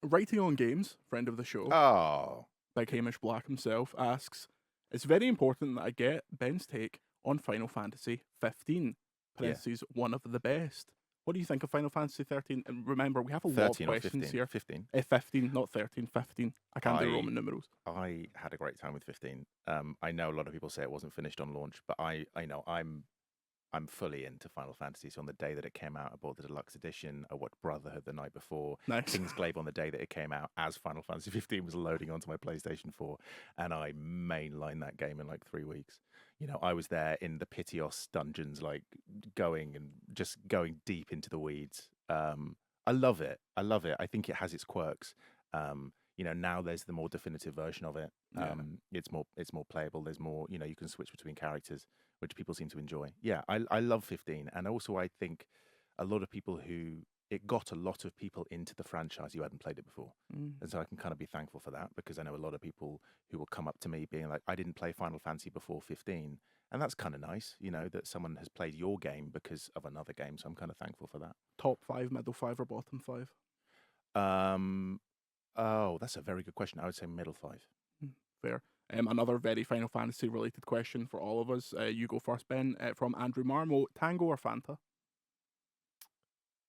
Writing on Games, friend of the show, Oh. Big Hamish Black himself, asks, it's very important that I get Ben's take on Final Fantasy 15, parentheses, one of the best. What do you think of Final Fantasy 13? And remember, we have a lot of 13 or questions 15? here. 15. 15, not 13, 15. I can't do Roman numerals. I had a great time with 15. I know a lot of people say it wasn't finished on launch, but I know I'm fully into Final Fantasy. So on the day that it came out, I bought the deluxe edition. I watched Brotherhood the night before. Nice. Kingsglaive on the day that it came out as Final Fantasy 15 was loading onto my PlayStation 4. And I mainlined that game in like 3 weeks. I was there in the Pitios dungeons, like going deep into the weeds. I love it. I think it has its quirks. Now there's the more definitive version of it. It's more playable. There's more, you can switch between characters, which people seem to enjoy. Yeah, I love 15. And also I think a lot of people it got a lot of people into the franchise who hadn't played it before. And so I can kind of be thankful for that because I know a lot of people who will come up to me being like, I didn't play Final Fantasy before 15. And that's kind of nice, that someone has played your game because of another game. So I'm kind of thankful for that. Top 5, middle 5, or bottom 5? Oh, that's a very good question. I would say middle 5. Fair. Another very Final Fantasy related question for all of us. You go first, Ben, from Andrew Marmo. Tango or Fanta?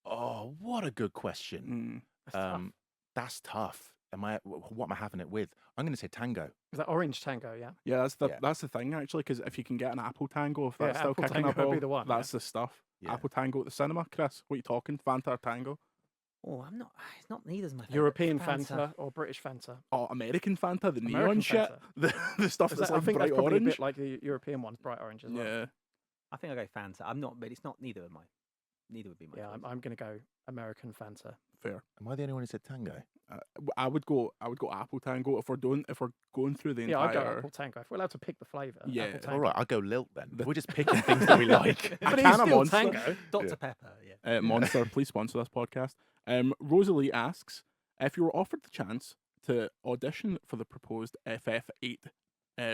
Oh, what a good question. That's tough. What am I having it with? I'm going to say Tango. Is that Orange Tango, yeah? Yeah, that's the thing, actually, because if you can get an Apple Tango, if that's still Apple kicking Tango up, would be the one, that's the stuff. Yeah. Apple Tango at the cinema. Chris, what are you talking? Fanta or Tango? Oh, I'm not. It's not neither's my favorite. European Fanta or British Fanta? Oh, American Fanta, the neon American shit. Fanta. The stuff that's I like think bright that's probably orange. a bit like the European ones, bright orange as well. Yeah. I think I go Fanta. I'm not, but it's not neither of mine. Neither would be my Yeah, choice. I'm going to go American Fanta. Fair. Am I the only one who said Tango? I would go Apple Tango if we're going through the Yeah, I'd go entire. Apple Tango. If we're allowed to pick the flavour, Yeah. Apple Tango. All right, I'll go Lilt then. The- We're just picking things that we like. But Can it's of still Monster. Tango. Dr. Pepper, yeah. Monster, please sponsor this podcast. Rosalie asks, if you were offered the chance to audition for the proposed FF8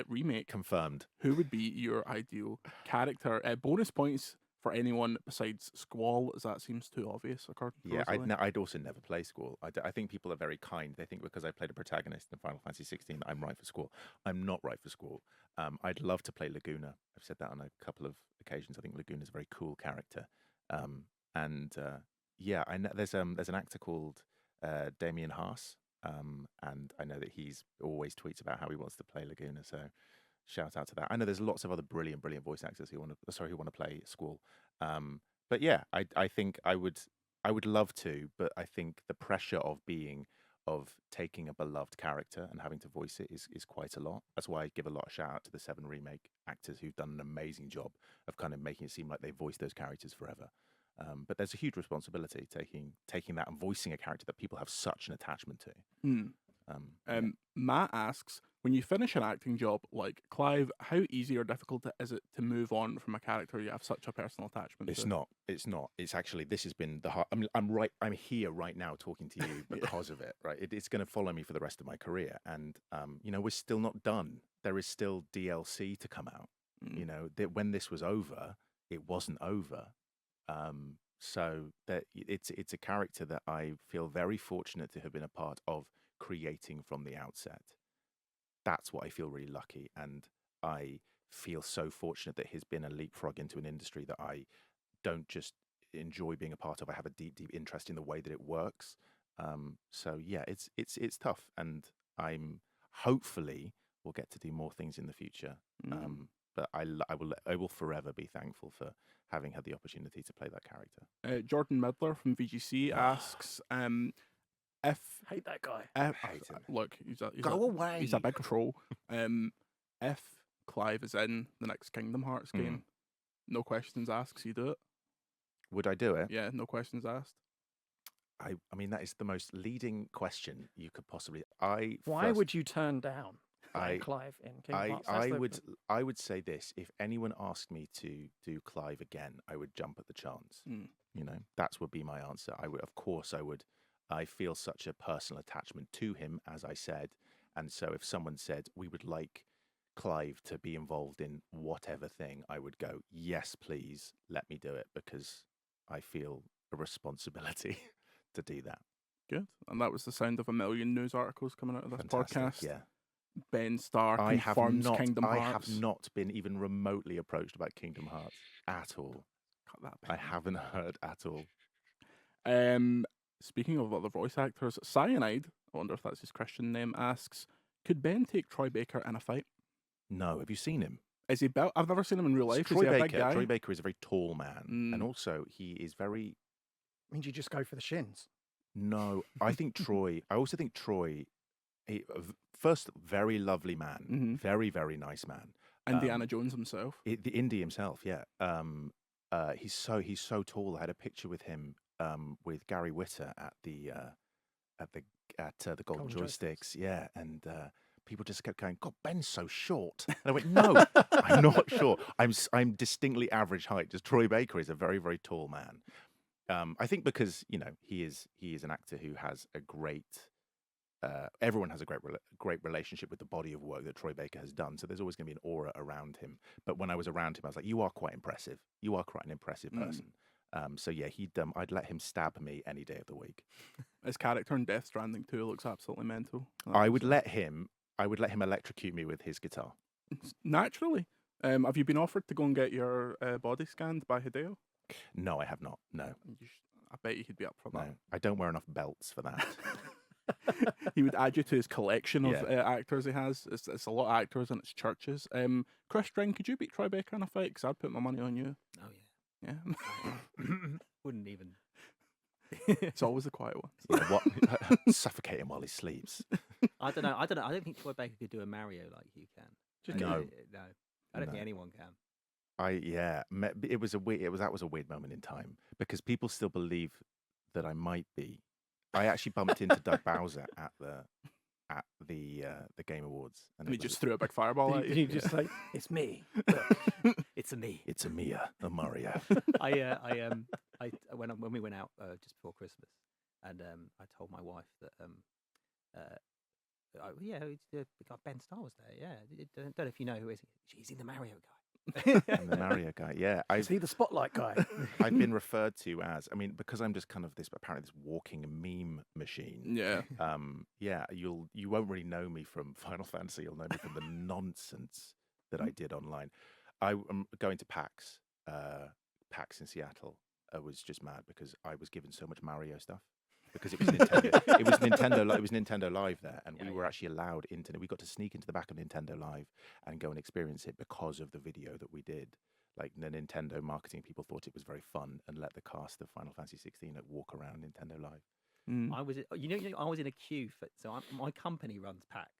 remake, Confirmed. who would be your ideal character? Bonus points for anyone besides Squall, as that seems too obvious, according to Yeah, Rosalie. I'd also never play Squall. I think people are very kind. They think because I played a protagonist in Final Fantasy 16 that I'm right for Squall. I'm not right for Squall. I'd love to play Laguna. I've said that on a couple of occasions. I think Laguna's a very cool character. Yeah, I know there's an actor called Damien Haas, and I know that he's always tweets about how he wants to play Laguna. So shout out to that. I know there's lots of other brilliant voice actors who want to play Squall. But yeah, I think I would love to, but I think the pressure of taking a beloved character and having to voice it is quite a lot. That's why I give a lot of shout out to the 7 remake actors who've done an amazing job of kind of making it seem like they voiced those characters forever. But there's a huge responsibility taking that and voicing a character that people have such an attachment to. Yeah. Matt asks, when you finish an acting job like Clive, how easy or difficult is it to move on from a character you have such a personal attachment It's to? not. It's not. It's actually, this has been the hard. I mean, I'm here right now talking to you because of it. Right. It's going to follow me for the rest of my career, and we're still not done. There is still DLC to come out. You know, that when this was over, it wasn't over. So that it's a character that I feel very fortunate to have been a part of creating from the outset. That's what I feel really lucky, and I feel so fortunate that he's been a leapfrog into an industry that I don't just enjoy being a part of. I have a deep interest in the way that it works. So yeah, it's tough, and I'm hopefully we'll get to do more things in the future. But I will forever be thankful for having had the opportunity to play that character. Jordan Midler from VGC asks, if Hate that guy. Hate him. look, he's Go away. He's a big troll. If Clive is in the next Kingdom Hearts game, no questions asked, so you do it. Would I do it? Yeah, no questions asked. I mean, that is the most leading question you could possibly. Why would you turn down Clive in Kingdom Hearts? I would say this: if anyone asked me to do Clive again, I would jump at the chance. You know, that would be my answer. Of course, I would. I feel such a personal attachment to him, as I said, and so if someone said we would like Clive to be involved in whatever thing, I would go, yes, please, let me do it, because I feel a responsibility to do that. Good. And that was the sound of a million news articles coming out of this Fantastic, podcast. yeah. Ben Starr I have confirms not. Kingdom I Hearts. have not been even remotely approached about Kingdom Hearts at all. Cut that I pen. haven't heard at all. Speaking of other voice actors, Cyanide, I wonder if that's his Christian name, asks, could Ben take Troy Baker in a fight? No, have you seen him? Is he built? I've never seen him in real life. Troy Is he a Baker. big guy? Troy Baker is a very tall man, and also he is very. Means you just go for the shins. No, I think Troy. I also think Troy. First, very lovely man, very very nice man. Indiana Jones himself. The Indy himself, yeah. He's so tall. I had a picture with him with Gary Whitta at the Golden Joysticks, yeah, and people just kept going, "God, Ben's so short." And I went, "No, I'm not short. I'm distinctly average height. Just Troy Baker is a very very tall man." I think because he is an actor who has a great. Everyone has a great relationship with the body of work that Troy Baker has done. So there's always going to be an aura around him. But when I was around him, I was like, "You are quite impressive. You are quite an impressive person." So yeah, I'd let him stab me any day of the week. His character in Death Stranding 2 looks absolutely mental. I would let him electrocute me with his guitar. Naturally. Have you been offered to go and get your body scanned by Hideo? No, I have not. No, I bet you could be up for that. no, I don't wear enough belts for that. He would add you to his collection of actors he has. It's a lot of actors and it's churches. Chris Dring, could you beat Troy Baker in a fight? Because I'd put my money on you. Oh, Yeah. Wouldn't even. It's always the quiet ones. Yeah, suffocate him while he sleeps. I don't know. I don't think Troy Baker could do a Mario like you can. Just No. No. I don't think anyone can. It was a weird. That was a weird moment in time because people still believe that I might be. I actually bumped into Doug Bowser at the Game Awards, And he just threw a big fireball at Did you. you just say, "It's me"? It's a me. It's a Mia, a Mario. When we went out just before Christmas, and I told my wife that the guy Ben Starr was there. Yeah, don't know if you know who is. He's in the Mario guy. I'm the Mario guy. Yeah, Is he the spotlight guy? I've been referred to as. I mean, because I'm just kind of this walking meme machine. Yeah. You won't really know me from Final Fantasy. You'll know me from the nonsense that I did online. I'm going to PAX in Seattle. I was just mad because I was given so much Mario stuff because it was Nintendo. It was Nintendo. It was Nintendo Live there, and we were actually allowed into. We got to sneak into the back of Nintendo Live and go and experience it because of the video that we did. Like the Nintendo marketing people thought it was very fun and let the cast of Final Fantasy 16 walk around Nintendo Live. Mm. I was in a queue for. My company runs PAX,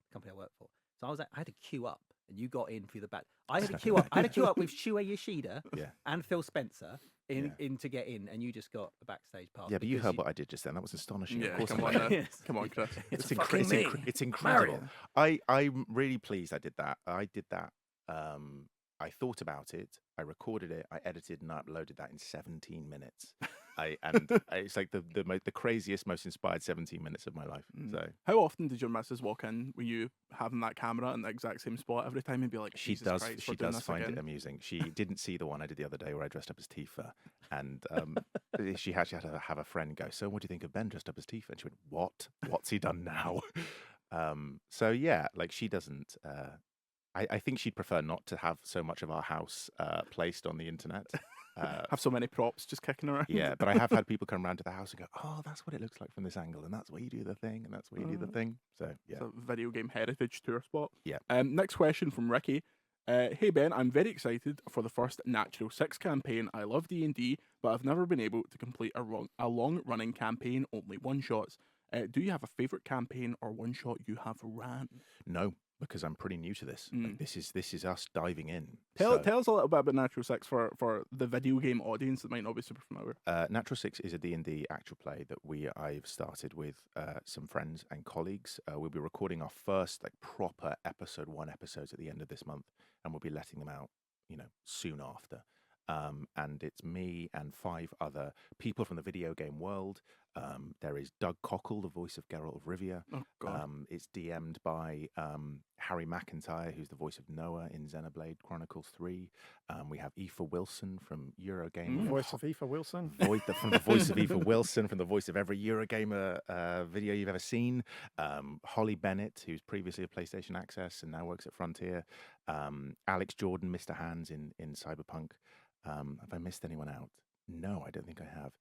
the company I work for. So I had to queue up, and you got in through the back. I had to queue up with Shuei Yoshida and Phil Spencer in to get in, and you just got a backstage pass. Yeah, but you heard what I did just then. That was astonishing. Yeah, of course, come on, come on, Chris. It's fucking me. It's incredible. I'm really pleased I did that. I thought about it. I recorded it. I edited and I uploaded that in 17 minutes. It's like the craziest, most inspired 17 minutes of my life. So how often did your missus walk in with you having that camera in the exact same spot every time and be like, she Jesus does. Christ, She we're doing does this find again? it amusing. She didn't see the one I did the other day where I dressed up as Tifa, and she actually had to have a friend go, "So, what do you think of Ben dressed up as Tifa?" And she went, "What? What's he done now?" So yeah, like she doesn't. I think she'd prefer not to have so much of our house placed on the internet. Have so many props just kicking around. Yeah, but I have had people come around to the house and go, "Oh, that's what it looks like from this angle, and that's where you do the thing, and that's where you do the thing." So yeah, It's a video game heritage tour spot. Yeah. Next question from Ricky. Hey Ben, I'm very excited for the first Natural 6 campaign. I love D&D, but I've never been able to complete a long-running campaign, only one-shots. Do you have a favourite campaign or one-shot you have ran? no, because I'm pretty new to this. Like, this is us diving in. Tell us a little bit about Natural 6 for the video game audience that might not be super familiar. Natural 6 is a D&D actual play that I've started with some friends and colleagues. We'll be recording our first proper episode 1 episodes at the end of this month, and we'll be letting them out, soon after. And it's me and 5 other people from the video game world. There is Doug Cockle, the voice of Geralt of Rivia. Oh, God. It's DM'd by Harry McIntyre, who's the voice of Noah in Xenoblade Chronicles 3. We have Aoife Wilson from Eurogame. Voice of Aoife Wilson. From the voice of Aoife Wilson, from the voice of every Eurogamer video you've ever seen. Holly Bennett, who's previously at PlayStation Access and now works at Frontier. Alex Jordan, Mr. Hands in Cyberpunk. Have I missed anyone out? No, I don't think I have.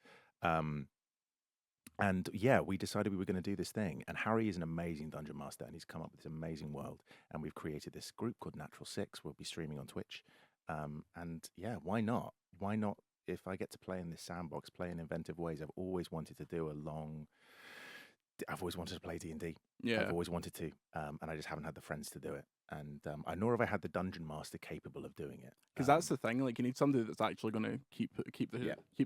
And yeah, we decided we were going to do this thing. And Harry is an amazing dungeon master, and he's come up with this amazing world. And we've created this group called Natural 6. We'll be streaming on Twitch. And yeah, why not? Why not? If I get to play in this sandbox, play in inventive ways, I've always wanted to play D&D. Yeah. I've always wanted to, and I just haven't had the friends to do it. And nor have I had the dungeon master capable of doing it. Because that's the thing, like you need somebody that's actually going to keep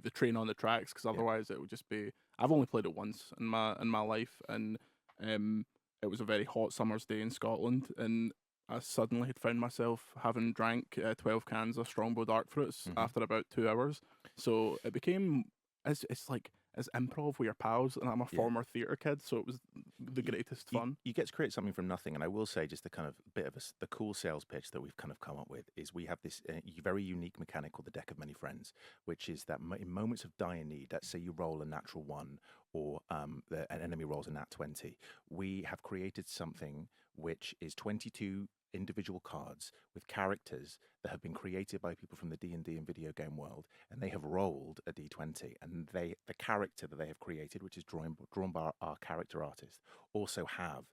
the train on the tracks. Because otherwise, it would just be. I've only played it once in my life, and it was a very hot summer's day in Scotland, and I suddenly had found myself having drank 12 cans of Strongbow Dark Fruits after about 2 hours. So it became it's like. As improv with your pals, and I'm a former theatre kid, so it was the greatest fun. You get to create something from nothing, and I will say, just the kind of bit of the cool sales pitch that we've kind of come up with is we have this very unique mechanic called the Deck of Many Friends, which is that in moments of dire need, let's say you roll a natural 1 or an enemy rolls a nat 20, we have created something which is 22 individual cards with characters that have been created by people from the D&D and video game world, and they have rolled a d20, and the character that they have created, which is drawn by our character artist, also have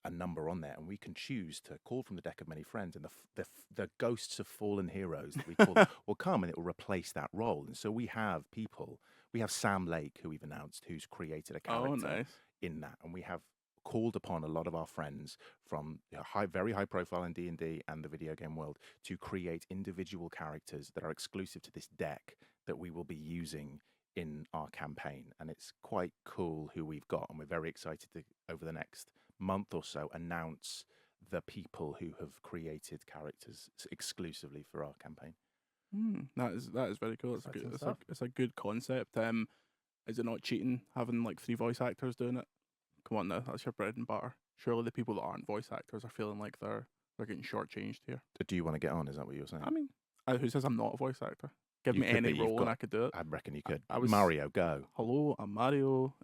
a number on there, and we can choose to call from the Deck of Many Friends, and the ghosts of fallen heroes that we call will come, and it will replace that role. And so we have Sam Lake, who we've announced, who's created a character in that, and we have called upon a lot of our friends from very high profile in D&D and the video game world to create individual characters that are exclusive to this deck that we will be using in our campaign. And it's quite cool who we've got, and we're very excited to, over the next month or so, announce the people who have created characters exclusively for our campaign. That is very cool. It's a Exciting good, stuff. it's a good concept. Is it not cheating having like 3 voice actors doing it? Come on now, that's your bread and butter. Surely the people that aren't voice actors are feeling like they're getting shortchanged here. Do you want to get on? Is that what you're saying? I mean, who says I'm not a voice actor? Give You me could any be, you've role got- and I could do it. I reckon you could. I was- Mario, go. Hello, I'm Mario.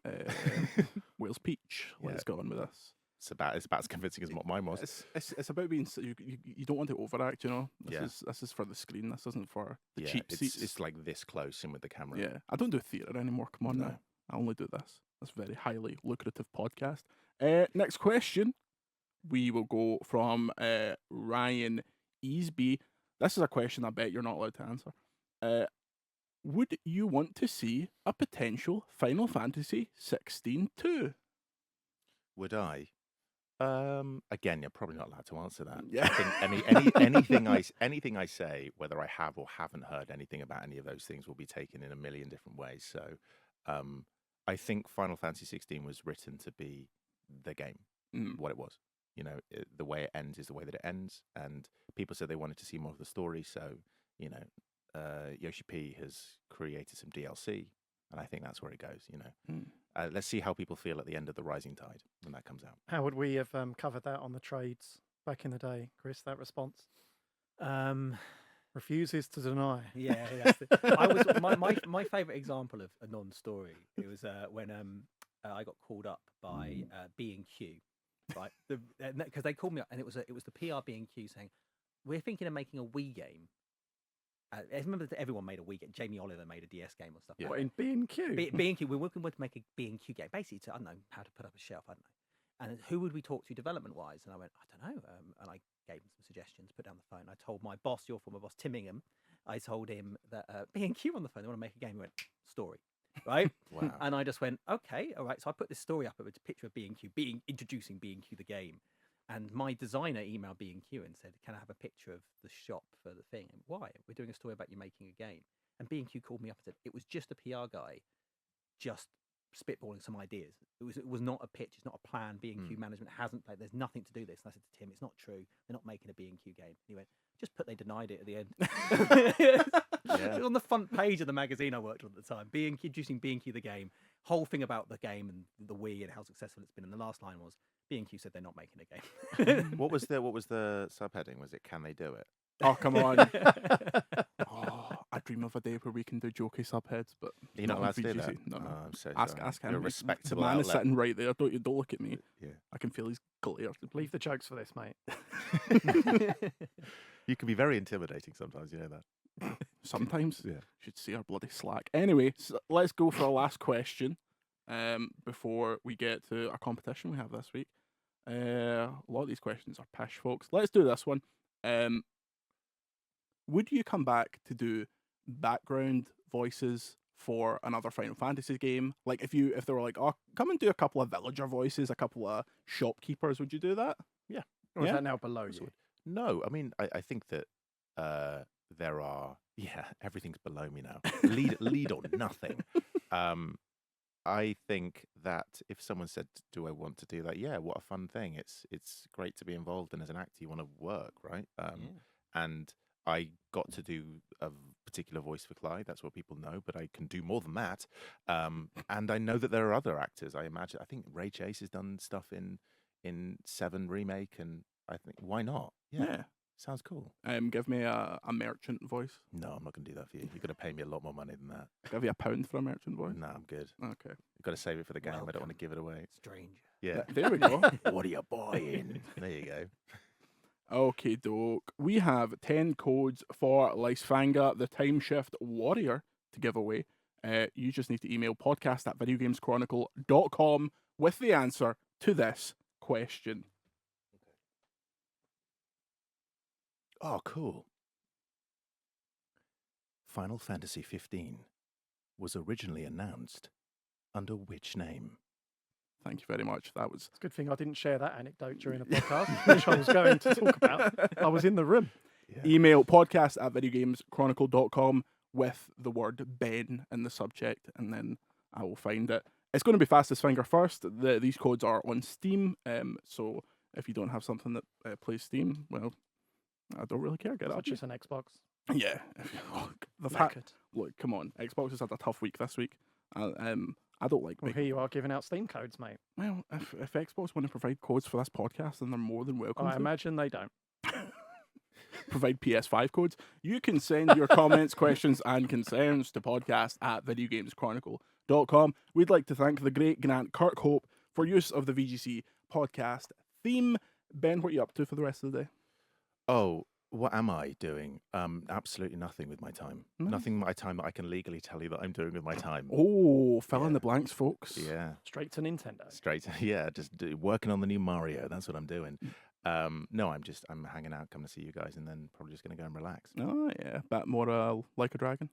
Where's Peach? Let's Yeah. go on with this. It's about as convincing as what mine was. It's about being you don't want to overact, you know. This Yeah. is for the screen. This isn't for the Yeah, cheap it's, seats. it's like this close in with the camera. Yeah, I don't do theatre anymore. Come on No. now, I only do this. That's a very highly lucrative podcast. Next question, we will go from Ryan Easby. This is a question I bet you're not allowed to answer. Would you want to see a potential Final Fantasy 16 2? Would I? Again, you're probably not allowed to answer that. Yeah. I think anything I say, whether I have or haven't heard anything about any of those things, will be taken in a million different ways. So, I think Final Fantasy 16 was written to be the game, what it was. You know, the way it ends is the way that it ends, and people said they wanted to see more of the story. So, you know, Yoshi P has created some DLC, and I think that's where it goes. You know, let's see how people feel at the end of the Rising Tide when that comes out. How would we have covered that on the trades back in the day, Chris? That response refuses to deny. Yeah, that's it. I was my favourite example of a non-story. It was when I got called up by B&Q, right? Because they called me up, and it was the PR B&Q saying, "We're thinking of making a Wii game." I remember that everyone made a Wii game. Jamie Oliver made a DS game or stuff. Yeah. What, in B&Q? B&Q, we're working with to make a B&Q game, basically to, I don't know, how to put up a shelf, I don't know. And who would we talk to development-wise? And I went, I don't know. And I gave him some suggestions, put down the phone. I told my boss, your former boss, Tim Ingham, I told him that B&Q on the phone, they want to make a game. He went, story, right? Wow. And I just went, okay, all right. So I put this story up of a picture of B&Q, introducing B&Q the game. And my designer emailed B&Q and said, can I have a picture of the shop for the thing? And why? We're doing a story about you making a game. And B&Q called me up and said, it was just a PR guy just spitballing some ideas. It was not a pitch. It's not a plan. B&Q management hasn't played. There's nothing to do this. And I said to Tim, it's not true. They're not making a B&Q game. And he went, just put they denied it at the end. It was on the front page of the magazine I worked on at the time. Introducing B&Q the game. Whole thing about the game and the Wii and how successful it's been. And the last line was, B&Q said they're not making a game. What was the subheading? Was it "Can they do it"? Oh, come on. I dream of a day where we can do jokey subheads, but You're not on allowed to do that. VGC. No, no. Oh, I'm so Ask sorry. him. You're a The respectable man is outlet. sitting right there. Don't look at me. Yeah. I can feel his glare. Leave the jokes for this, mate. You can be very intimidating sometimes. You know that. Sometimes. Yeah. Should see our bloody slack. Anyway, so let's go for our last question before we get to our competition we have this week. A lot of these questions are pish, folks. Let's do this one. Would you come back to do background voices for another Final Fantasy game? Like if they were like, oh, come and do a couple of villager voices, a couple of shopkeepers, would you do that? Or is Yeah. that now below you? No, I mean, I think that there are. Yeah, everything's below me now. Lead or nothing. I think that if someone said, "Do I want to do that?" Yeah, what a fun thing! It's great to be involved in as an actor. You want to work, right? And I got to do a particular voice for Clyde. That's what people know, but I can do more than that. And I know that there are other actors. I think Ray Chase has done stuff in 7 remake, and I think why not? Yeah. Sounds cool. Give me a merchant voice. No, I'm not going to do that for you. You're going to pay me a lot more money than that. Give you £1 for a merchant voice. No, I'm good. Okay. You've got to save it for the game. I don't want to Welcome. give it away. Stranger. Yeah. There we go. What are you buying? There you go. Okay, doke. We have 10 codes for Lysfanga, the Time Shift Warrior, to give away. You just need to email podcast@videogameschronicle.com with the answer to this question. Oh, cool. Final Fantasy 15 was originally announced under which name? Thank you very much. That was It's a good thing I didn't share that anecdote during the podcast, which I was going to talk about. I was in the room. email podcast@videogameschronicle.com with the word Ben in the subject, and then I will find it. It's going to be fastest finger first. These codes are on Steam, so if you don't have something that plays Steam, well, I don't really care. Get it up. Such as an Xbox. Yeah. Look, come on. Xbox has had a tough week this week. I don't like. Well, here you are giving out Steam codes, mate. Well, if Xbox want to provide codes for this podcast, then they're more than welcome. I imagine they don't. Provide PS5 codes. You can send your comments, questions, and concerns to podcast@videogameschronicle.com. We'd like to thank the great Grant Kirkhope for use of the VGC podcast theme. Ben, what are you up to for the rest of the day? Oh, what am I doing? Absolutely nothing with my time. Nothing with my time that I can legally tell you that I'm doing with my time. Oh, fill in the blanks, folks. Yeah. Straight to Nintendo. Just working on the new Mario. That's what I'm doing. No, I'm hanging out, coming to see you guys, and then probably just going to go and relax. Oh, yeah. Bit more like a dragon.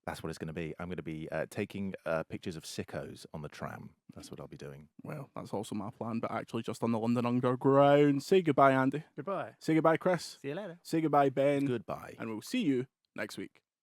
That's what it's going to be. I'm going to be taking pictures of sickos on the tram. That's what I'll be doing. Well, that's also my plan, but actually just on the London Underground. Say goodbye, Andy. Goodbye. Say goodbye, Chris. See you later. Say goodbye, Ben. Goodbye. And we'll see you next week.